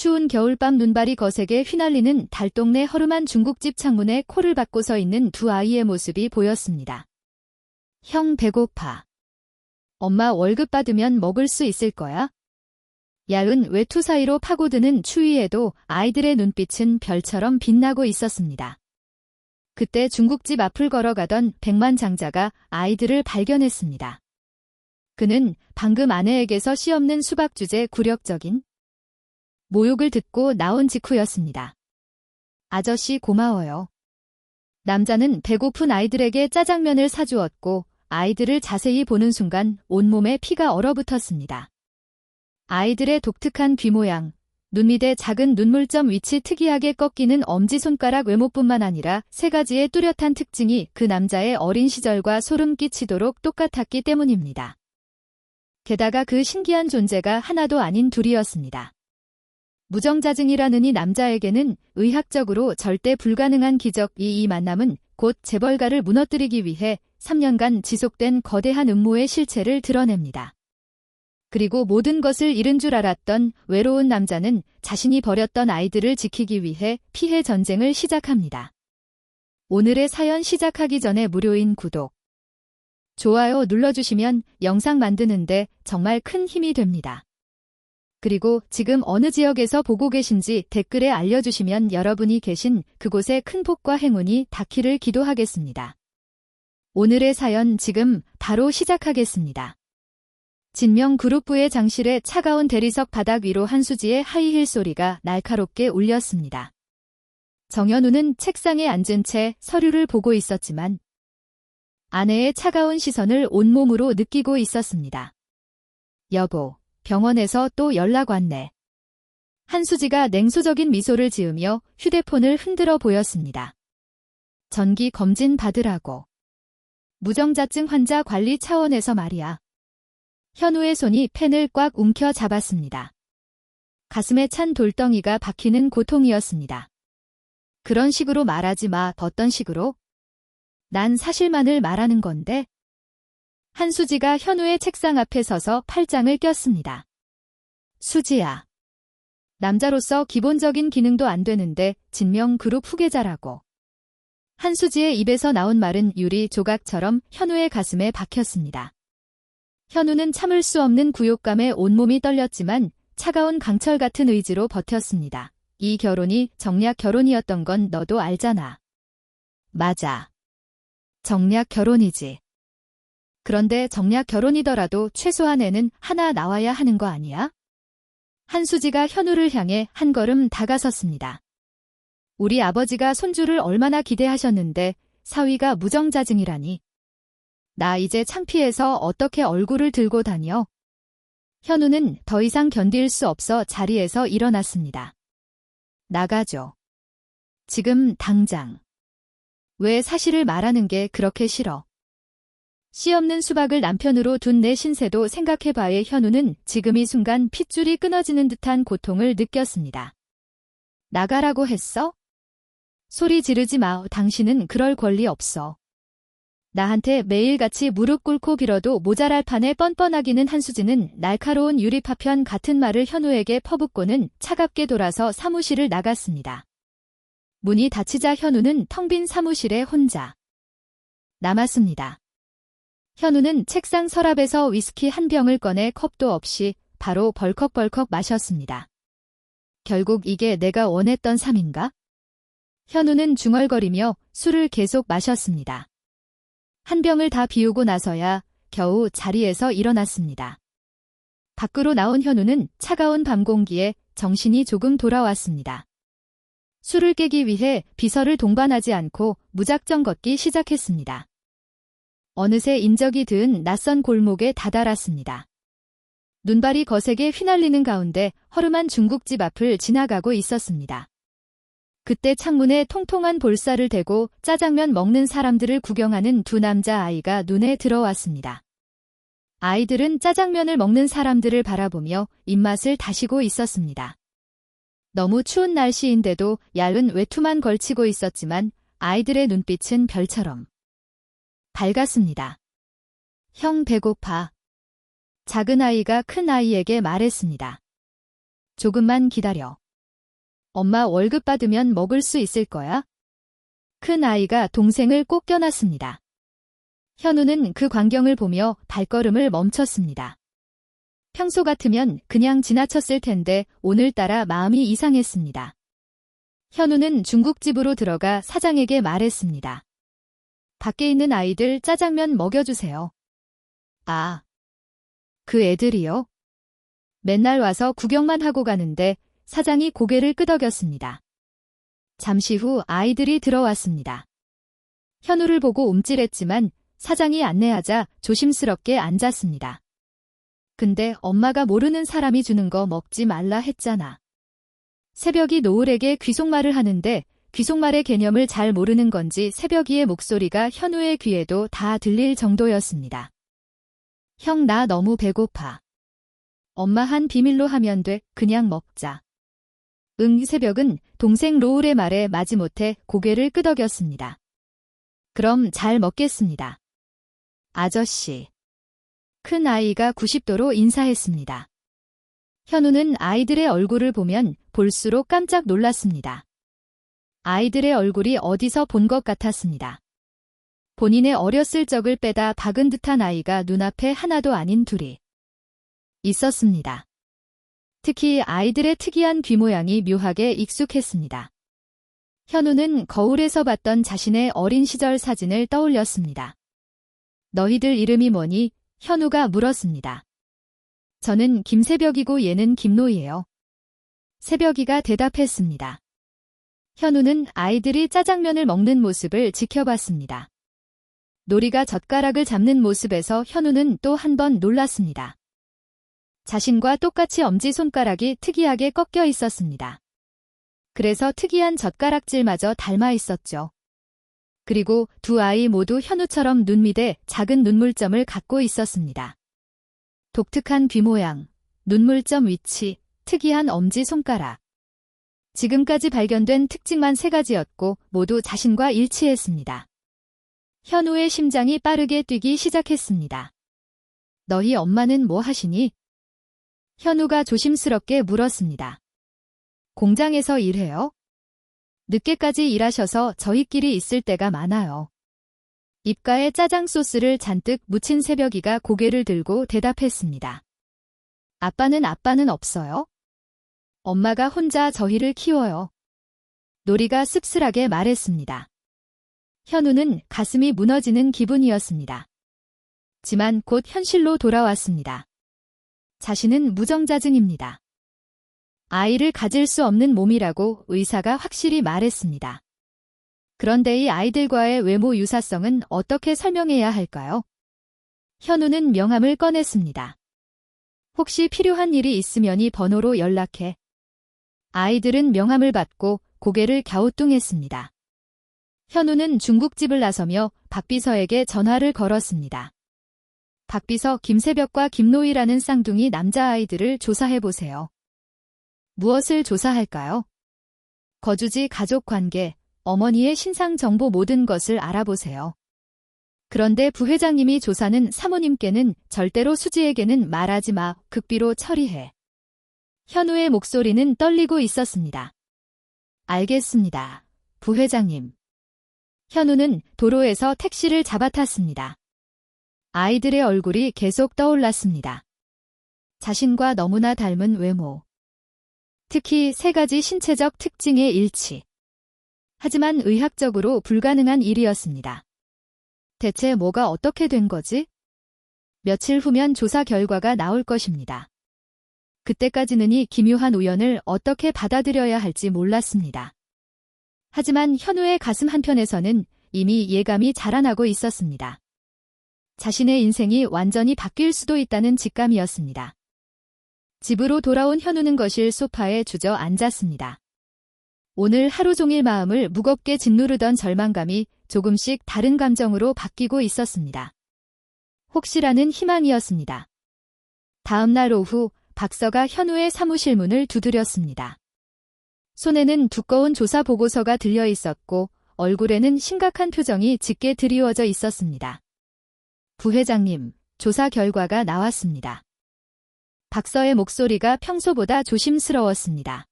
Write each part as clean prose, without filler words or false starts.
추운 겨울밤 눈발이 거세게 휘날리는 달동네 허름한 중국집 창문에 코를 박고 서 있는 두 아이의 모습이 보였습니다. 형 배고파. 엄마 월급 받으면 먹을 수 있을 거야? 야은 외투 사이로 파고드는 추위에도 아이들의 눈빛은 별처럼 빛나고 있었습니다. 그때 중국집 앞을 걸어가던 백만장자가 아이들을 발견했습니다. 그는 방금 아내에게서 씨없는 수박 주제 굴욕적인 모욕을 듣고 나온 직후였습니다. 아저씨 고마워요. 남자는 배고픈 아이들에게 짜장면을 사주었고 아이들을 자세히 보는 순간 온몸에 피가 얼어붙었습니다. 아이들의 독특한 귀 모양, 눈 밑에 작은 눈물점 위치 특이하게 꺾이는 엄지손가락 외모뿐만 아니라 세 가지의 뚜렷한 특징이 그 남자의 어린 시절과 소름 끼치도록 똑같았기 때문입니다. 게다가 그 신기한 존재가 하나도 아닌 둘이었습니다. 무정자증이라는 이 남자에게는 의학적으로 절대 불가능한 기적이 이 만남은 곧 재벌가를 무너뜨리기 위해 3년간 지속된 거대한 음모의 실체를 드러냅니다. 그리고 모든 것을 잃은 줄 알았던 외로운 남자는 자신이 버렸던 아이들을 지키기 위해 피해 전쟁을 시작합니다. 오늘의 사연 시작하기 전에 무료인 구독, 좋아요 눌러주시면 영상 만드는데 정말 큰 힘이 됩니다. 그리고 지금 어느 지역에서 보고 계신지 댓글에 알려주시면 여러분이 계신 그곳에 큰 복과 행운이 닿기를 기도하겠습니다. 오늘의 사연 지금 바로 시작하겠습니다. 진명그룹부의 장실에 차가운 대리석 바닥 위로 한수지의 하이힐 소리가 날카롭게 울렸습니다. 정현우는 책상에 앉은 채 서류를 보고 있었지만 아내의 차가운 시선을 온몸으로 느끼고 있었습니다. 여보, 병원에서 또 연락 왔네. 한수지가 냉소적인 미소를 지으며 휴대폰을 흔들어 보였습니다. 전기 검진 받으라고. 무정자증 환자 관리 차원에서 말이야. 현우의 손이 펜을 꽉 움켜 잡았습니다. 가슴에 찬 돌덩이가 박히는 고통이었습니다. 그런 식으로 말하지 마. 어떤 식으로? 난 사실만을 말하는 건데. 한수지가 현우의 책상 앞에 서서 팔짱을 꼈습니다. 수지야. 남자로서 기본적인 기능도 안 되는데 진명그룹 후계자라고. 한수지의 입에서 나온 말은 유리 조각처럼 현우의 가슴에 박혔습니다. 현우는 참을 수 없는 굴욕감에 온몸이 떨렸지만 차가운 강철 같은 의지로 버텼습니다. 이 결혼이 정략 결혼이었던 건 너도 알잖아. 맞아. 정략 결혼이지. 그런데 정략 결혼이더라도 최소한 애는 하나 나와야 하는 거 아니야? 한수지가 현우를 향해 한 걸음 다가섰습니다. 우리 아버지가 손주를 얼마나 기대하셨는데 사위가 무정자증이라니. 나 이제 창피해서 어떻게 얼굴을 들고 다녀? 현우는 더 이상 견딜 수 없어 자리에서 일어났습니다. 나가줘. 지금 당장. 왜 사실을 말하는 게 그렇게 싫어? 씨 없는 수박을 남편으로 둔 내 신세도 생각해봐야 현우는 지금 이 순간 핏줄이 끊어지는 듯한 고통을 느꼈습니다. 나가라고 했어? 소리 지르지 마. 당신은 그럴 권리 없어. 나한테 매일같이 무릎 꿇고 빌어도 모자랄 판에 뻔뻔하기는 한수지는 날카로운 유리파편 같은 말을 현우에게 퍼붓고는 차갑게 돌아서 사무실을 나갔습니다. 문이 닫히자 현우는 텅 빈 사무실에 혼자 남았습니다. 현우는 책상 서랍에서 위스키 한 병을 꺼내 컵도 없이 바로 벌컥벌컥 마셨습니다. 결국 이게 내가 원했던 삶인가? 현우는 중얼거리며 술을 계속 마셨습니다. 한 병을 다 비우고 나서야 겨우 자리에서 일어났습니다. 밖으로 나온 현우는 차가운 밤 공기에 정신이 조금 돌아왔습니다. 술을 깨기 위해 비서를 동반하지 않고 무작정 걷기 시작했습니다. 어느새 인적이 든 낯선 골목에 다다랐습니다. 눈발이 거세게 휘날리는 가운데 허름한 중국집 앞을 지나가고 있었습니다. 그때 창문에 통통한 볼살을 대고 짜장면 먹는 사람들을 구경하는 두 남자아이가 눈에 들어왔습니다. 아이들은 짜장면을 먹는 사람들을 바라보며 입맛을 다시고 있었습니다. 너무 추운 날씨인데도 얇은 외투만 걸치고 있었지만 아이들의 눈빛은 별처럼 밝았습니다. 형 배고파. 작은 아이가 큰 아이에게 말했습니다. 조금만 기다려. 엄마 월급 받으면 먹을 수 있을 거야? 큰 아이가 동생을 꼭 껴놨습니다. 현우는 그 광경을 보며 발걸음을 멈췄습니다. 평소 같으면 그냥 지나쳤을 텐데 오늘따라 마음이 이상했습니다. 현우는 중국집으로 들어가 사장에게 말했습니다. 밖에 있는 아이들 짜장면 먹여주세요. 아, 그 애들이요? 맨날 와서 구경만 하고 가는데 사장이 고개를 끄덕였습니다. 잠시 후 아이들이 들어왔습니다. 현우를 보고 움찔했지만 사장이 안내하자 조심스럽게 앉았습니다. 근데 엄마가 모르는 사람이 주는 거 먹지 말라 했잖아. 새벽이 노을에게 귀속말을 하는데 귀속말의 개념을 잘 모르는 건지 새벽이의 목소리가 현우의 귀에도 다 들릴 정도였습니다. 형, 나 너무 배고파. 엄마 한 비밀로 하면 돼. 그냥 먹자. 응. 새벽은 동생 로울의 말에 마지못해 고개를 끄덕였습니다. 그럼 잘 먹겠습니다. 아저씨. 큰 아이가 90도로 인사했습니다. 현우는 아이들의 얼굴을 보면 볼수록 깜짝 놀랐습니다. 아이들의 얼굴이 어디서 본 것 같았습니다. 본인의 어렸을 적을 빼다 박은 듯한 아이가 눈앞에 하나도 아닌 둘이 있었습니다. 특히 아이들의 특이한 귀 모양이 묘하게 익숙했습니다. 현우는 거울에서 봤던 자신의 어린 시절 사진을 떠올렸습니다. 너희들 이름이 뭐니? 현우가 물었습니다. 저는 김새벽이고 얘는 김노희예요. 새벽이가 대답했습니다. 현우는 아이들이 짜장면을 먹는 모습을 지켜봤습니다. 노리가 젓가락을 잡는 모습에서 현우는 또 한 번 놀랐습니다. 자신과 똑같이 엄지손가락이 특이하게 꺾여 있었습니다. 그래서 특이한 젓가락질마저 닮아 있었죠. 그리고 두 아이 모두 현우처럼 눈 밑에 작은 눈물점을 갖고 있었습니다. 독특한 귀 모양, 눈물점 위치, 특이한 엄지손가락. 지금까지 발견된 특징만 3가지였고 모두 자신과 일치했습니다. 현우의 심장이 빠르게 뛰기 시작했습니다. 너희 엄마는 뭐 하시니? 현우가 조심스럽게 물었습니다. 공장에서 일해요? 늦게까지 일하셔서 저희끼리 있을 때가 많아요. 입가에 짜장 소스를 잔뜩 묻힌 새벽이가 고개를 들고 대답했습니다. 아빠는 없어요? 엄마가 혼자 저희를 키워요. 노리가 씁쓸하게 말했습니다. 현우는 가슴이 무너지는 기분이었습니다. 지만 곧 현실로 돌아왔습니다. 자신은 무정자증입니다. 아이를 가질 수 없는 몸이라고 의사가 확실히 말했습니다. 그런데 이 아이들과의 외모 유사성은 어떻게 설명해야 할까요? 현우는 명함을 꺼냈습니다. 혹시 필요한 일이 있으면 이 번호로 연락해. 아이들은 명함을 받고 고개를 갸우뚱했습니다. 현우는 중국집을 나서며 박비서에게 전화를 걸었습니다. 박비서, 김새벽과 김노희라는 쌍둥이 남자아이들을 조사해보세요. 무엇을 조사할까요? 거주지, 가족관계, 어머니의 신상 정보 모든 것을 알아보세요. 그런데 부회장님이 조사는 사모님께는 절대로 수지에게는 말하지 마. 극비로 처리해. 현우의 목소리는 떨리고 있었습니다. 알겠습니다, 부회장님. 현우는 도로에서 택시를 잡아탔습니다. 아이들의 얼굴이 계속 떠올랐습니다. 자신과 너무나 닮은 외모. 특히 3가지 신체적 특징의 일치. 하지만 의학적으로 불가능한 일이었습니다. 대체 뭐가 어떻게 된 거지? 며칠 후면 조사 결과가 나올 것입니다. 그때까지는 이 기묘한 우연을 어떻게 받아들여야 할지 몰랐습니다. 하지만 현우의 가슴 한편에서는 이미 예감이 자라나고 있었습니다. 자신의 인생이 완전히 바뀔 수도 있다는 직감이었습니다. 집으로 돌아온 현우는 거실 소파에 주저앉았습니다. 오늘 하루 종일 마음을 무겁게 짓누르던 절망감이 조금씩 다른 감정으로 바뀌고 있었습니다. 혹시라는 희망이었습니다. 다음 날 오후 박서가 현우의 사무실 문을 두드렸습니다. 손에는 두꺼운 조사 보고서가 들려 있었고 얼굴에는 심각한 표정이 짙게 드리워져 있었습니다. 부회장님, 조사 결과가 나왔습니다. 박서의 목소리가 평소보다 조심스러웠습니다.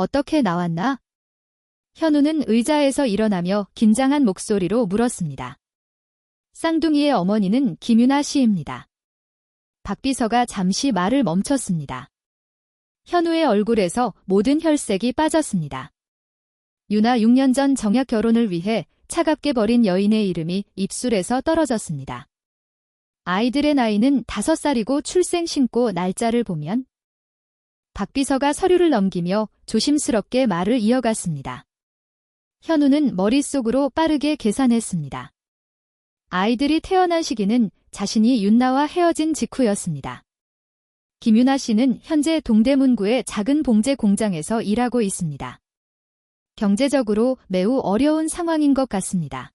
어떻게 나왔나? 현우는 의자에서 일어나며 긴장한 목소리로 물었습니다. 쌍둥이의 어머니는 김유나 씨입니다. 박비서가 잠시 말을 멈췄습니다. 현우의 얼굴에서 모든 혈색이 빠졌습니다. 유나 6년 전 정약 결혼을 위해 차갑게 버린 여인의 이름이 입술에서 떨어졌습니다. 아이들의 나이는 5살이고 출생 신고 날짜를 보면 박비서가 서류를 넘기며 조심스럽게 말을 이어갔습니다. 현우는 머릿속으로 빠르게 계산했습니다. 아이들이 태어난 시기는 자신이 윤나와 헤어진 직후였습니다. 김유나 씨는 현재 동대문구의 작은 봉제 공장에서 일하고 있습니다. 경제적으로 매우 어려운 상황인 것 같습니다.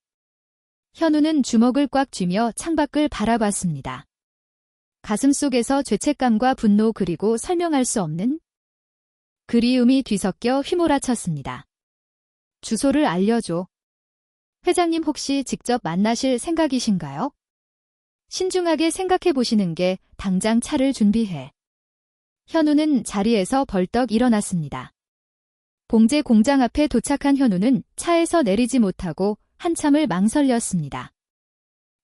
현우는 주먹을 꽉 쥐며 창밖을 바라봤습니다. 가슴속에서 죄책감과 분노 그리고 설명할 수 없는 그리움이 뒤섞여 휘몰아쳤습니다. 주소를 알려줘. 회장님 혹시 직접 만나실 생각이신가요? 신중하게 생각해 보시는 게 당장 차를 준비해. 현우는 자리에서 벌떡 일어났습니다. 봉제 공장 앞에 도착한 현우는 차에서 내리지 못하고 한참을 망설였습니다.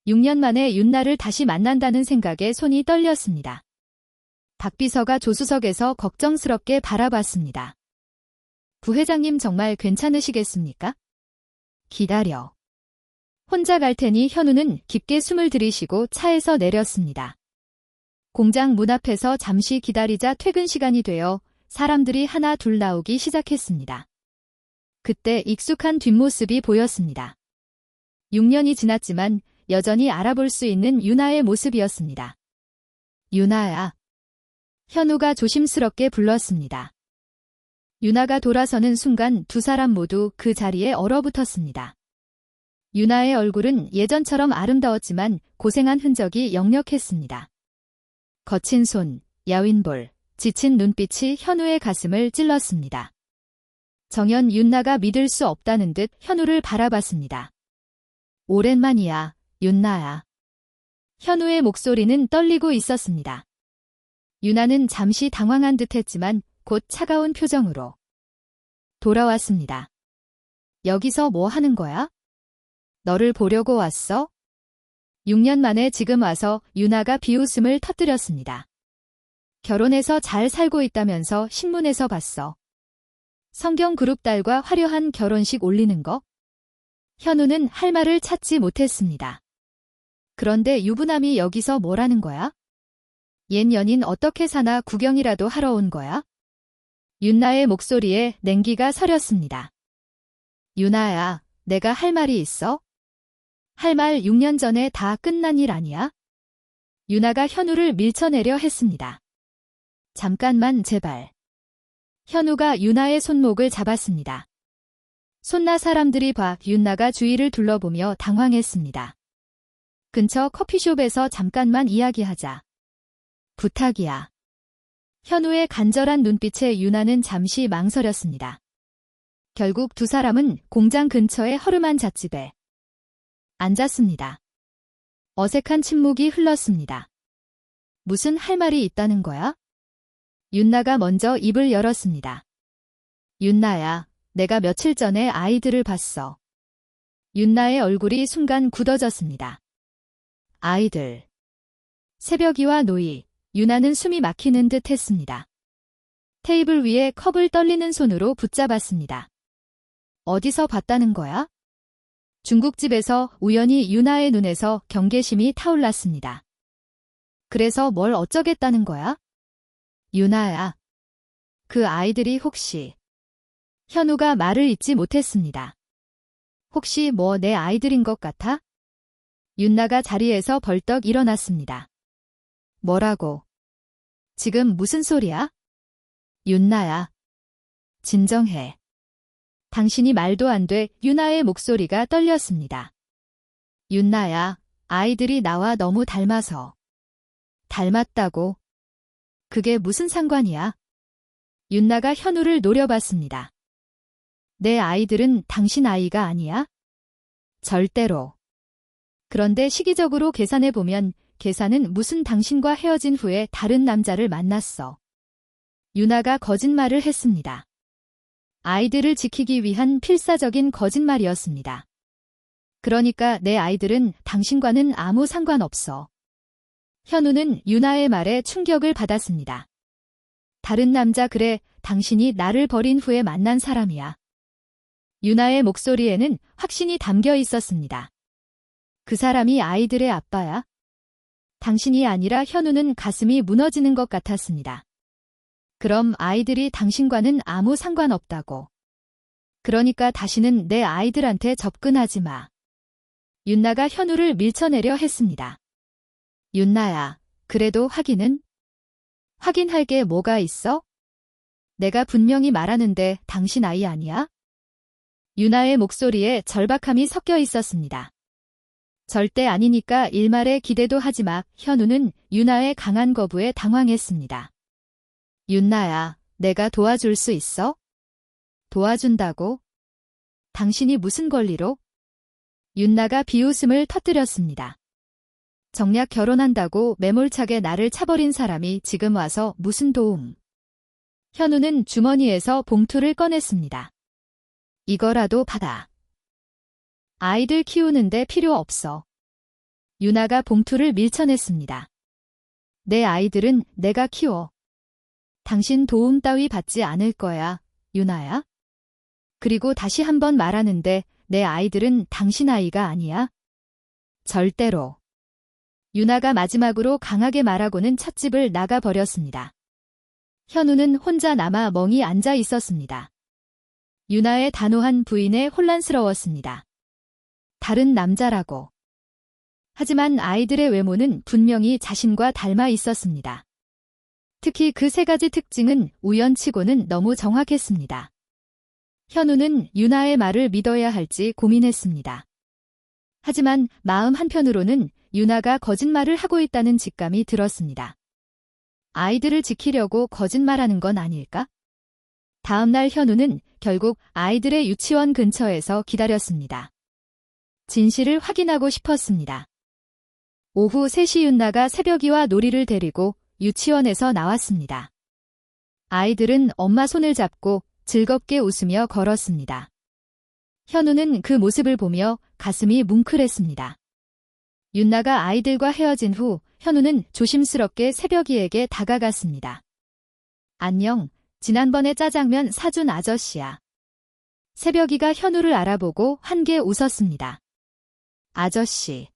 6년 만에 윤나를 다시 만난다는 생각에 손이 떨렸습니다. 박비서가 조수석에서 걱정스럽게 바라봤습니다. 부회장님 정말 괜찮으시겠습니까? 기다려. 혼자 갈 테니 현우는 깊게 숨을 들이쉬고 차에서 내렸습니다. 공장 문 앞에서 잠시 기다리자 퇴근 시간이 되어 사람들이 하나 둘 나오기 시작했습니다. 그때 익숙한 뒷모습이 보였습니다. 6년이 지났지만 여전히 알아볼 수 있는 유나의 모습이었습니다. 유나야. 현우가 조심스럽게 불렀습니다. 유나가 돌아서는 순간 두 사람 모두 그 자리에 얼어붙었습니다. 유나의 얼굴은 예전처럼 아름다웠지만 고생한 흔적이 역력했습니다. 거친 손, 야윈 볼, 지친 눈빛이 현우의 가슴을 찔렀습니다. 정연 윤나가 믿을 수 없다는 듯 현우를 바라봤습니다. 오랜만이야, 윤나야. 현우의 목소리는 떨리고 있었습니다. 유나는 잠시 당황한 듯 했지만 곧 차가운 표정으로 돌아왔습니다. 여기서 뭐 하는 거야? 너를 보려고 왔어? 6년 만에 지금 와서 유나가 비웃음을 터뜨렸습니다. 결혼해서 잘 살고 있다면서 신문에서 봤어. 성경그룹 딸과 화려한 결혼식 올리는 거? 현우는 할 말을 찾지 못했습니다. 그런데 유부남이 여기서 뭐라는 거야? 옛 연인 어떻게 사나 구경이라도 하러 온 거야? 윤나의 목소리에 냉기가 서렸습니다. 유나야, 내가 할 말이 있어? 할 말 6년 전에 다 끝난 일 아니야? 유나가 현우를 밀쳐내려 했습니다. 잠깐만 제발. 현우가 유나의 손목을 잡았습니다. 손나 사람들이 봐 윤나가 주위를 둘러보며 당황했습니다. 근처 커피숍에서 잠깐만 이야기하자. 부탁이야. 현우의 간절한 눈빛에 유나는 잠시 망설였습니다. 결국 두 사람은 공장 근처의 허름한 잣집에 앉았습니다. 어색한 침묵이 흘렀습니다. 무슨 할 말이 있다는 거야? 윤나가 먼저 입을 열었습니다. 윤나야, 내가 며칠 전에 아이들을 봤어. 윤나의 얼굴이 순간 굳어졌습니다. 아이들. 새벽이와 노이, 유나는 숨이 막히는 듯 했습니다. 테이블 위에 컵을 떨리는 손으로 붙잡았습니다. 어디서 봤다는 거야? 중국집에서 우연히 유나의 눈에서 경계심이 타올랐습니다. 그래서 뭘 어쩌겠다는 거야? 유나야. 그 아이들이 혹시... 현우가 말을 잇지 못했습니다. 혹시 뭐 내 아이들인 것 같아? 윤나가 자리에서 벌떡 일어났습니다. 뭐라고? 지금 무슨 소리야? 윤나야. 진정해. 당신이 말도 안 돼. 유나의 목소리가 떨렸습니다. 윤나야, 아이들이 나와 너무 닮아서. 닮았다고? 그게 무슨 상관이야? 윤나가 현우를 노려봤습니다. 내 아이들은 당신 아이가 아니야? 절대로. 그런데 시기적으로 계산해보면 계산은 무슨 당신과 헤어진 후에 다른 남자를 만났어. 유나가 거짓말을 했습니다. 아이들을 지키기 위한 필사적인 거짓말이었습니다. 그러니까 내 아이들은 당신과는 아무 상관없어. 현우는 유나의 말에 충격을 받았습니다. 다른 남자 그래, 당신이 나를 버린 후에 만난 사람이야. 유나의 목소리에는 확신이 담겨 있었습니다. 그 사람이 아이들의 아빠야? 당신이 아니라 현우는 가슴이 무너지는 것 같았습니다. 그럼 아이들이 당신과는 아무 상관없다고. 그러니까 다시는 내 아이들한테 접근하지 마. 윤나가 현우를 밀쳐내려 했습니다. 윤나야, 그래도 확인은? 확인할 게 뭐가 있어? 내가 분명히 말하는데 당신 아이 아니야? 유나의 목소리에 절박함이 섞여 있었습니다. 절대 아니니까 일말의 기대도 하지 마. 현우는 유나의 강한 거부에 당황했습니다. 윤나야, 내가 도와줄 수 있어? 도와준다고? 당신이 무슨 권리로? 윤나가 비웃음을 터뜨렸습니다. 정략 결혼한다고 매몰차게 나를 차버린 사람이 지금 와서 무슨 도움? 현우는 주머니에서 봉투를 꺼냈습니다. 이거라도 받아. 아이들 키우는데 필요 없어. 유나가 봉투를 밀쳐냈습니다. 내 아이들은 내가 키워. 당신 도움 따위 받지 않을 거야, 유나야. 그리고 다시 한번 말하는데 내 아이들은 당신 아이가 아니야. 절대로. 유나가 마지막으로 강하게 말하고는 찻집을 나가버렸습니다. 현우는 혼자 남아 멍이 앉아 있었습니다. 유나의 단호한 부인에 혼란스러웠습니다. 다른 남자라고. 하지만 아이들의 외모는 분명히 자신과 닮아 있었습니다. 특히 그 세 가지 특징은 우연치고는 너무 정확했습니다. 현우는 유나의 말을 믿어야 할지 고민했습니다. 하지만 마음 한편으로는 유나가 거짓말을 하고 있다는 직감이 들었습니다. 아이들을 지키려고 거짓말하는 건 아닐까? 다음 날 현우는 결국 아이들의 유치원 근처에서 기다렸습니다. 진실을 확인하고 싶었습니다. 오후 3시 윤나가 새벽이와 놀이를 데리고 유치원에서 나왔습니다. 아이들은 엄마 손을 잡고 즐겁게 웃으며 걸었습니다. 현우는 그 모습을 보며 가슴이 뭉클했습니다. 윤나가 아이들과 헤어진 후 현우는 조심스럽게 새벽이에게 다가갔습니다. 안녕, 지난번에 짜장면 사준 아저씨야. 새벽이가 현우를 알아보고 환게 웃었습니다. 아저씨.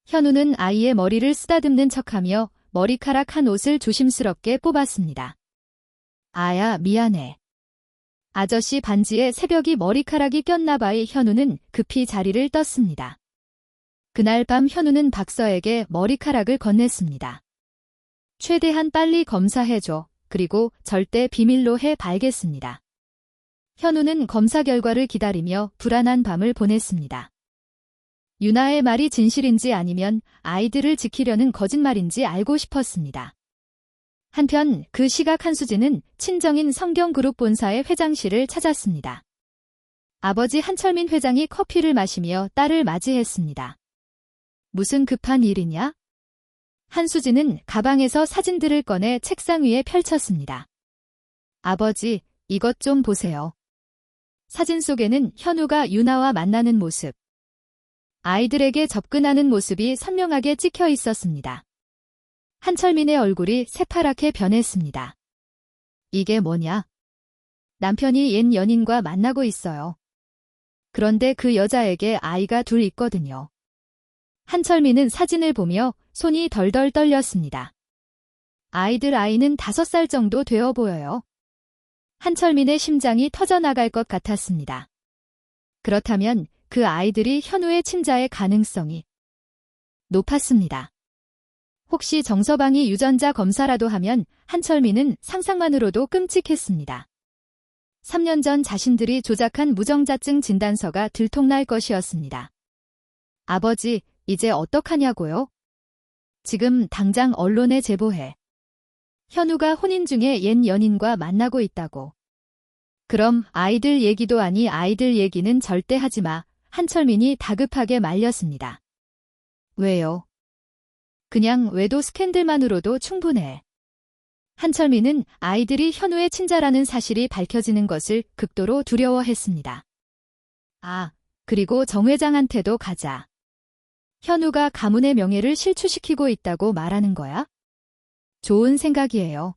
현우는 아이의 머리를 쓰다듬는 척하며 머리카락 한 옷을 조심스럽게 뽑았습니다. 아야, 미안해. 아저씨 반지에 새벽이 머리카락이 꼈나 봐이 현우는 급히 자리를 떴습니다. 그날 밤 현우는 박서에게 머리카락을 건넸습니다. 최대한 빨리 검사해줘. 그리고 절대 비밀로 해 발겠습니다. 현우는 검사 결과를 기다리며 불안한 밤을 보냈습니다. 유나의 말이 진실인지 아니면 아이들을 지키려는 거짓말인지 알고 싶었습니다. 한편 그 시각 한수진은 친정인 성경그룹 본사의 회장실을 찾았습니다. 아버지 한철민 회장이 커피를 마시며 딸을 맞이했습니다. 무슨 급한 일이냐? 한수진은 가방에서 사진들을 꺼내 책상 위에 펼쳤습니다. 아버지, 이것 좀 보세요. 사진 속에는 현우가 유나와 만나는 모습, 아이들에게 접근하는 모습이 선명하게 찍혀 있었습니다. 한철민의 얼굴이 새파랗게 변했습니다. 이게 뭐냐? 남편이 옛 연인과 만나고 있어요. 그런데 그 여자에게 아이가 둘 있거든요. 한철민은 사진을 보며 손이 덜덜 떨렸습니다. 아이들 아이는 5살 정도 되어 보여요. 한철민의 심장이 터져나갈 것 같았습니다. 그렇다면 그 아이들이 현우의 친자의 가능성이 높았습니다. 혹시 정서방이 유전자 검사라도 하면 한철민은 상상만으로도 끔찍했습니다. 3년 전 자신들이 조작한 무정자증 진단서가 들통날 것이었습니다. 아버지, 이제 어떡하냐고요? 지금 당장 언론에 제보해. 현우가 혼인 중에 옛 연인과 만나고 있다고. 그럼 아이들 얘기도 아니 아이들 얘기는 절대 하지 마. 한철민이 다급하게 말렸습니다. 왜요? 그냥 외도 스캔들만으로도 충분해. 한철민은 아이들이 현우의 친자라는 사실이 밝혀지는 것을 극도로 두려워했습니다. 아, 그리고 정 회장한테도 가자. 현우가 가문의 명예를 실추시키고 있다고 말하는 거야? 좋은 생각이에요.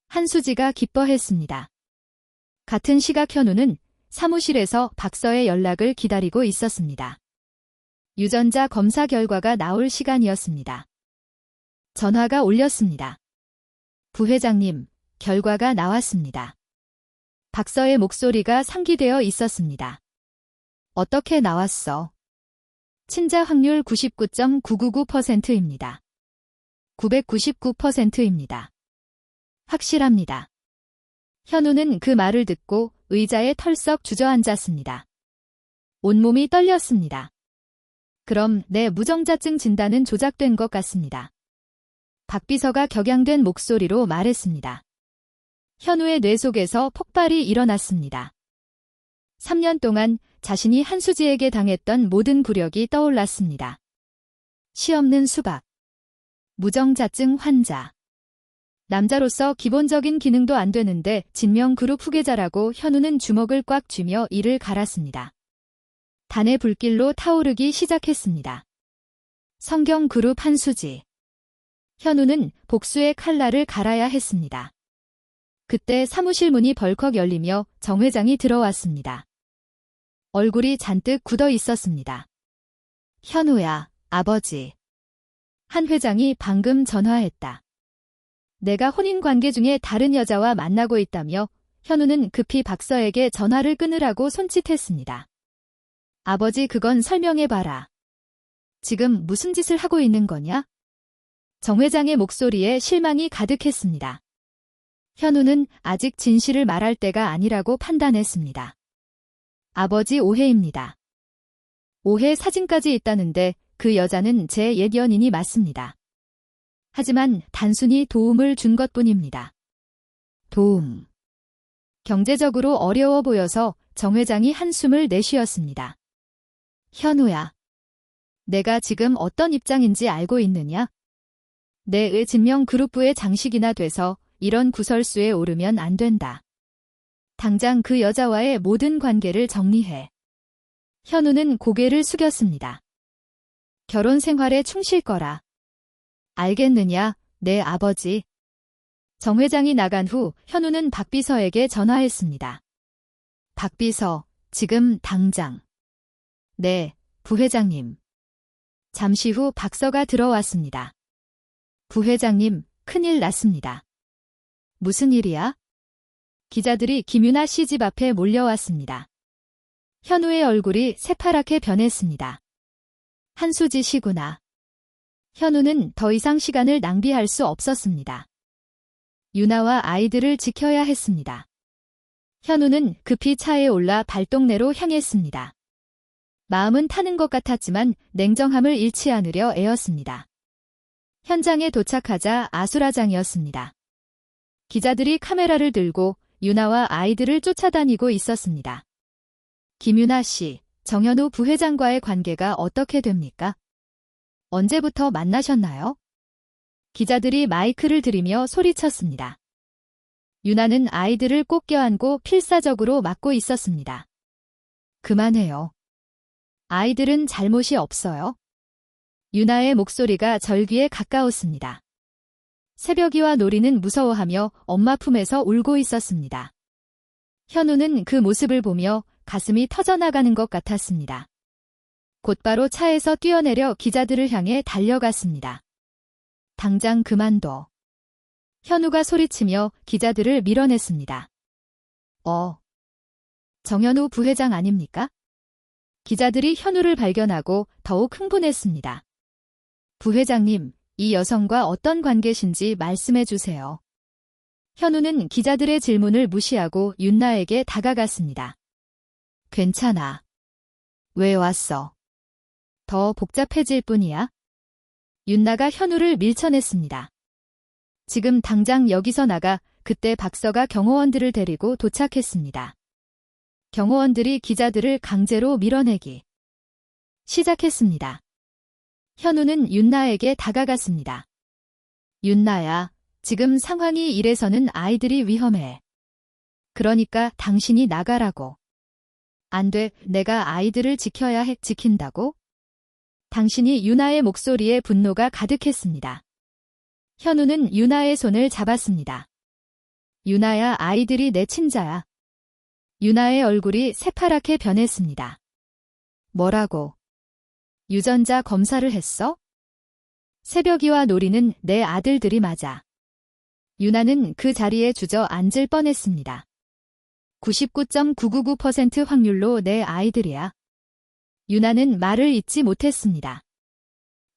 한수지가 기뻐했습니다. 같은 시각 현우는 사무실에서 박서의 연락을 기다리고 있었습니다. 유전자 검사 결과가 나올 시간이었습니다. 전화가 울렸습니다. 부회장님, 결과가 나왔습니다. 박서의 목소리가 상기되어 있었습니다. 어떻게 나왔어? 친자 확률 99.999%입니다. 999%입니다. 확실합니다. 현우는 그 말을 듣고 의자에 털썩 주저앉았습니다. 온몸이 떨렸습니다. 그럼 내 무정자증 진단은 조작된 것 같습니다. 박 비서가 격양된 목소리로 말했습니다. 현우의 뇌 속에서 폭발이 일어났습니다. 3년 동안 자신이 한수지에게 당했던 모든 굴욕이 떠올랐습니다. 시 없는 수박. 무정자증 환자. 남자로서 기본적인 기능도 안 되는데 진명그룹 후계자라고 현우는 주먹을 꽉 쥐며 이를 갈았습니다. 단의 불길로 타오르기 시작했습니다. 성경그룹 한수지. 현우는 복수의 칼날을 갈아야 했습니다. 그때 사무실 문이 벌컥 열리며 정 회장이 들어왔습니다. 얼굴이 잔뜩 굳어 있었습니다. 현우야, 아버지. 한 회장이 방금 전화했다. 내가 혼인관계 중에 다른 여자와 만나고 있다며 현우는 급히 박서에게 전화를 끊으라고 손짓했습니다. 아버지, 그건 설명해봐라. 지금 무슨 짓을 하고 있는 거냐? 정 회장의 목소리에 실망이 가득했습니다. 현우는 아직 진실을 말할 때가 아니라고 판단했습니다. 아버지, 오해입니다. 오해 사진까지 있다는데 그 여자는 제 옛 연인이 맞습니다. 하지만 단순히 도움을 준 것뿐입니다. 도움. 경제적으로 어려워 보여서 정 회장이 한숨을 내쉬었습니다. 현우야. 내가 지금 어떤 입장인지 알고 있느냐? 내 진명그룹부의 장식이나 돼서 이런 구설수에 오르면 안 된다. 당장 그 여자와의 모든 관계를 정리해. 현우는 고개를 숙였습니다. 결혼 생활에 충실 거라. 알겠느냐, 내 아버지. 정 회장이 나간 후 현우는 박 비서에게 전화했습니다. 박 비서, 지금 당장. 네, 부회장님. 잠시 후 박서가 들어왔습니다. 부회장님, 큰일 났습니다. 무슨 일이야? 기자들이 김유나 씨 집 앞에 몰려왔습니다. 현우의 얼굴이 새파랗게 변했습니다. 한수지 씨구나. 현우는 더 이상 시간을 낭비할 수 없었습니다. 유나와 아이들을 지켜야 했습니다. 현우는 급히 차에 올라 발동네로 향했습니다. 마음은 타는 것 같았지만 냉정함을 잃지 않으려 애였습니다. 현장에 도착하자 아수라장이었습니다. 기자들이 카메라를 들고 유나와 아이들을 쫓아다니고 있었습니다. 김유나 씨, 정현우 부회장과의 관계가 어떻게 됩니까? 언제부터 만나셨나요? 기자들이 마이크를 들이며 소리쳤습니다. 유나는 아이들을 꼭 껴안고 필사적으로 막고 있었습니다. 그만해요. 아이들은 잘못이 없어요. 유나의 목소리가 절규에 가까웠습니다. 새벽이와 노리는 무서워하며 엄마 품에서 울고 있었습니다. 현우는 그 모습을 보며 가슴이 터져나가는 것 같았습니다. 곧바로 차에서 뛰어내려 기자들을 향해 달려갔습니다. 당장 그만둬. 현우가 소리치며 기자들을 밀어냈습니다. 정현우 부회장 아닙니까? 기자들이 현우를 발견하고 더욱 흥분했습니다. 부회장님, 이 여성과 어떤 관계신지 말씀해 주세요. 현우는 기자들의 질문을 무시하고 윤나에게 다가갔습니다. 괜찮아. 왜 왔어? 더 복잡해질 뿐이야. 윤나가 현우를 밀쳐냈습니다. 지금 당장 여기서 나가. 그때 박서가 경호원들을 데리고 도착했습니다. 경호원들이 기자들을 강제로 밀어내기 시작했습니다. 현우는 윤나에게 다가갔습니다. 윤나야, 지금 상황이 이래서는 아이들이 위험해. 그러니까 당신이 나가라고. 안 돼, 내가 아이들을 지켜야 해. 지킨다고? 당신이 유나의 목소리에 분노가 가득했습니다. 현우는 유나의 손을 잡았습니다. 유나야, 아이들이 내 친자야. 유나의 얼굴이 새파랗게 변했습니다. 뭐라고? 유전자 검사를 했어? 새벽이와 노리는 내 아들들이 맞아. 유나는 그 자리에 주저앉을 뻔했습니다. 99.999% 확률로 내 아이들이야. 유나는 말을 잇지 못했습니다.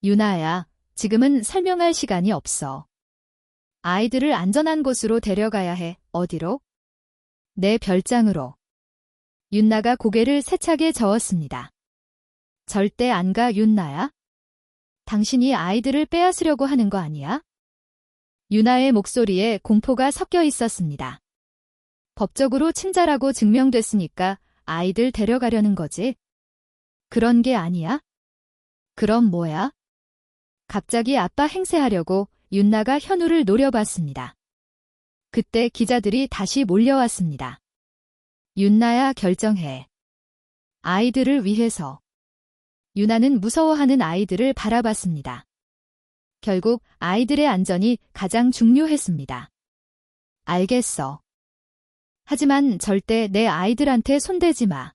유나야, 지금은 설명할 시간이 없어. 아이들을 안전한 곳으로 데려가야 해. 어디로? 내 별장으로. 윤나가 고개를 세차게 저었습니다. 절대 안 가, 윤나야. 당신이 아이들을 빼앗으려고 하는 거 아니야? 유나의 목소리에 공포가 섞여 있었습니다. 법적으로 친자라고 증명됐으니까 아이들 데려가려는 거지? 그런 게 아니야? 그럼 뭐야? 갑자기 아빠 행세하려고 윤나가 현우를 노려봤습니다. 그때 기자들이 다시 몰려왔습니다. 윤나야, 결정해. 아이들을 위해서. 유나는 무서워하는 아이들을 바라봤습니다. 결국 아이들의 안전이 가장 중요했습니다. 알겠어. 하지만 절대 내 아이들한테 손대지 마.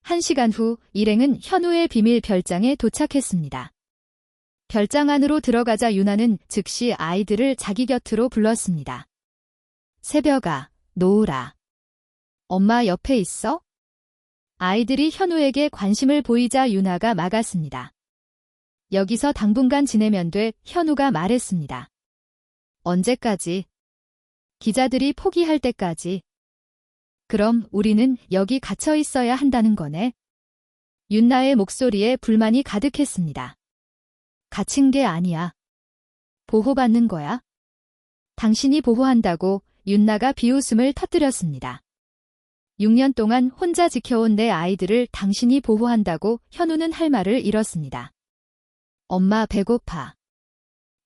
1시간 후 일행은 현우의 비밀 별장에 도착했습니다. 별장 안으로 들어가자 유나는 즉시 아이들을 자기 곁으로 불렀습니다. 새벽아, 노을아. 엄마 옆에 있어? 아이들이 현우에게 관심을 보이자 유나가 막았습니다. 여기서 당분간 지내면 돼, 현우가 말했습니다. 언제까지? 기자들이 포기할 때까지. 그럼 우리는 여기 갇혀 있어야 한다는 거네. 윤나의 목소리에 불만이 가득했습니다. 갇힌 게 아니야. 보호받는 거야. 당신이 보호한다고. 윤나가 비웃음을 터뜨렸습니다. 6년 동안 혼자 지켜온 내 아이들을 당신이 보호한다고. 현우는 할 말을 잃었습니다. 엄마, 배고파.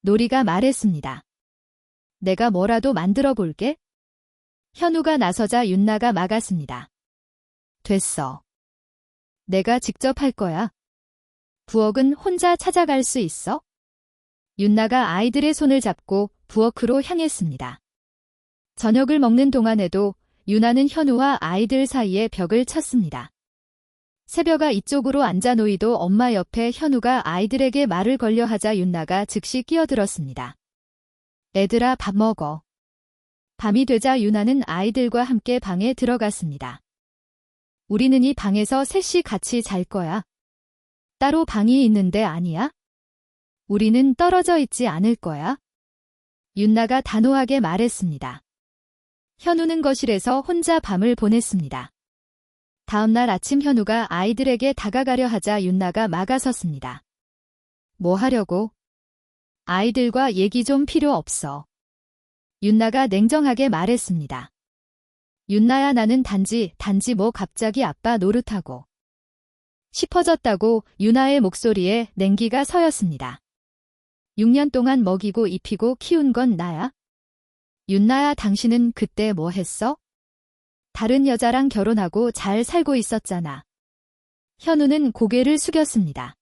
노리가 말했습니다. 내가 뭐라도 만들어 볼게. 현우가 나서자 윤나가 막았습니다. 됐어. 내가 직접 할 거야. 부엌은 혼자 찾아갈 수 있어? 윤나가 아이들의 손을 잡고 부엌으로 향했습니다. 저녁을 먹는 동안에도 유나는 현우와 아이들 사이에 벽을 쳤습니다. 새벽아, 이쪽으로 앉아. 노이도 엄마 옆에. 현우가 아이들에게 말을 걸려 하자 윤나가 즉시 끼어들었습니다. 애들아, 밥 먹어. 밤이 되자 유나는 아이들과 함께 방에 들어갔습니다. 우리는 이 방에서 셋이 같이 잘 거야. 따로 방이 있는데 아니야? 우리는 떨어져 있지 않을 거야. 윤나가 단호하게 말했습니다. 현우는 거실에서 혼자 밤을 보냈습니다. 다음날 아침 현우가 아이들에게 다가가려 하자 윤나가 막아섰습니다. 뭐 하려고? 아이들과 얘기 좀 필요 없어. 윤나가 냉정하게 말했습니다. 윤나야, 나는 단지 뭐 갑자기 아빠 노릇하고 싶어졌다고. 윤나의 목소리에 냉기가 서였습니다. 6년 동안 먹이고 입히고 키운 건 나야? 윤나야, 당신은 그때 뭐 했어? 다른 여자랑 결혼하고 잘 살고 있었잖아. 현우는 고개를 숙였습니다.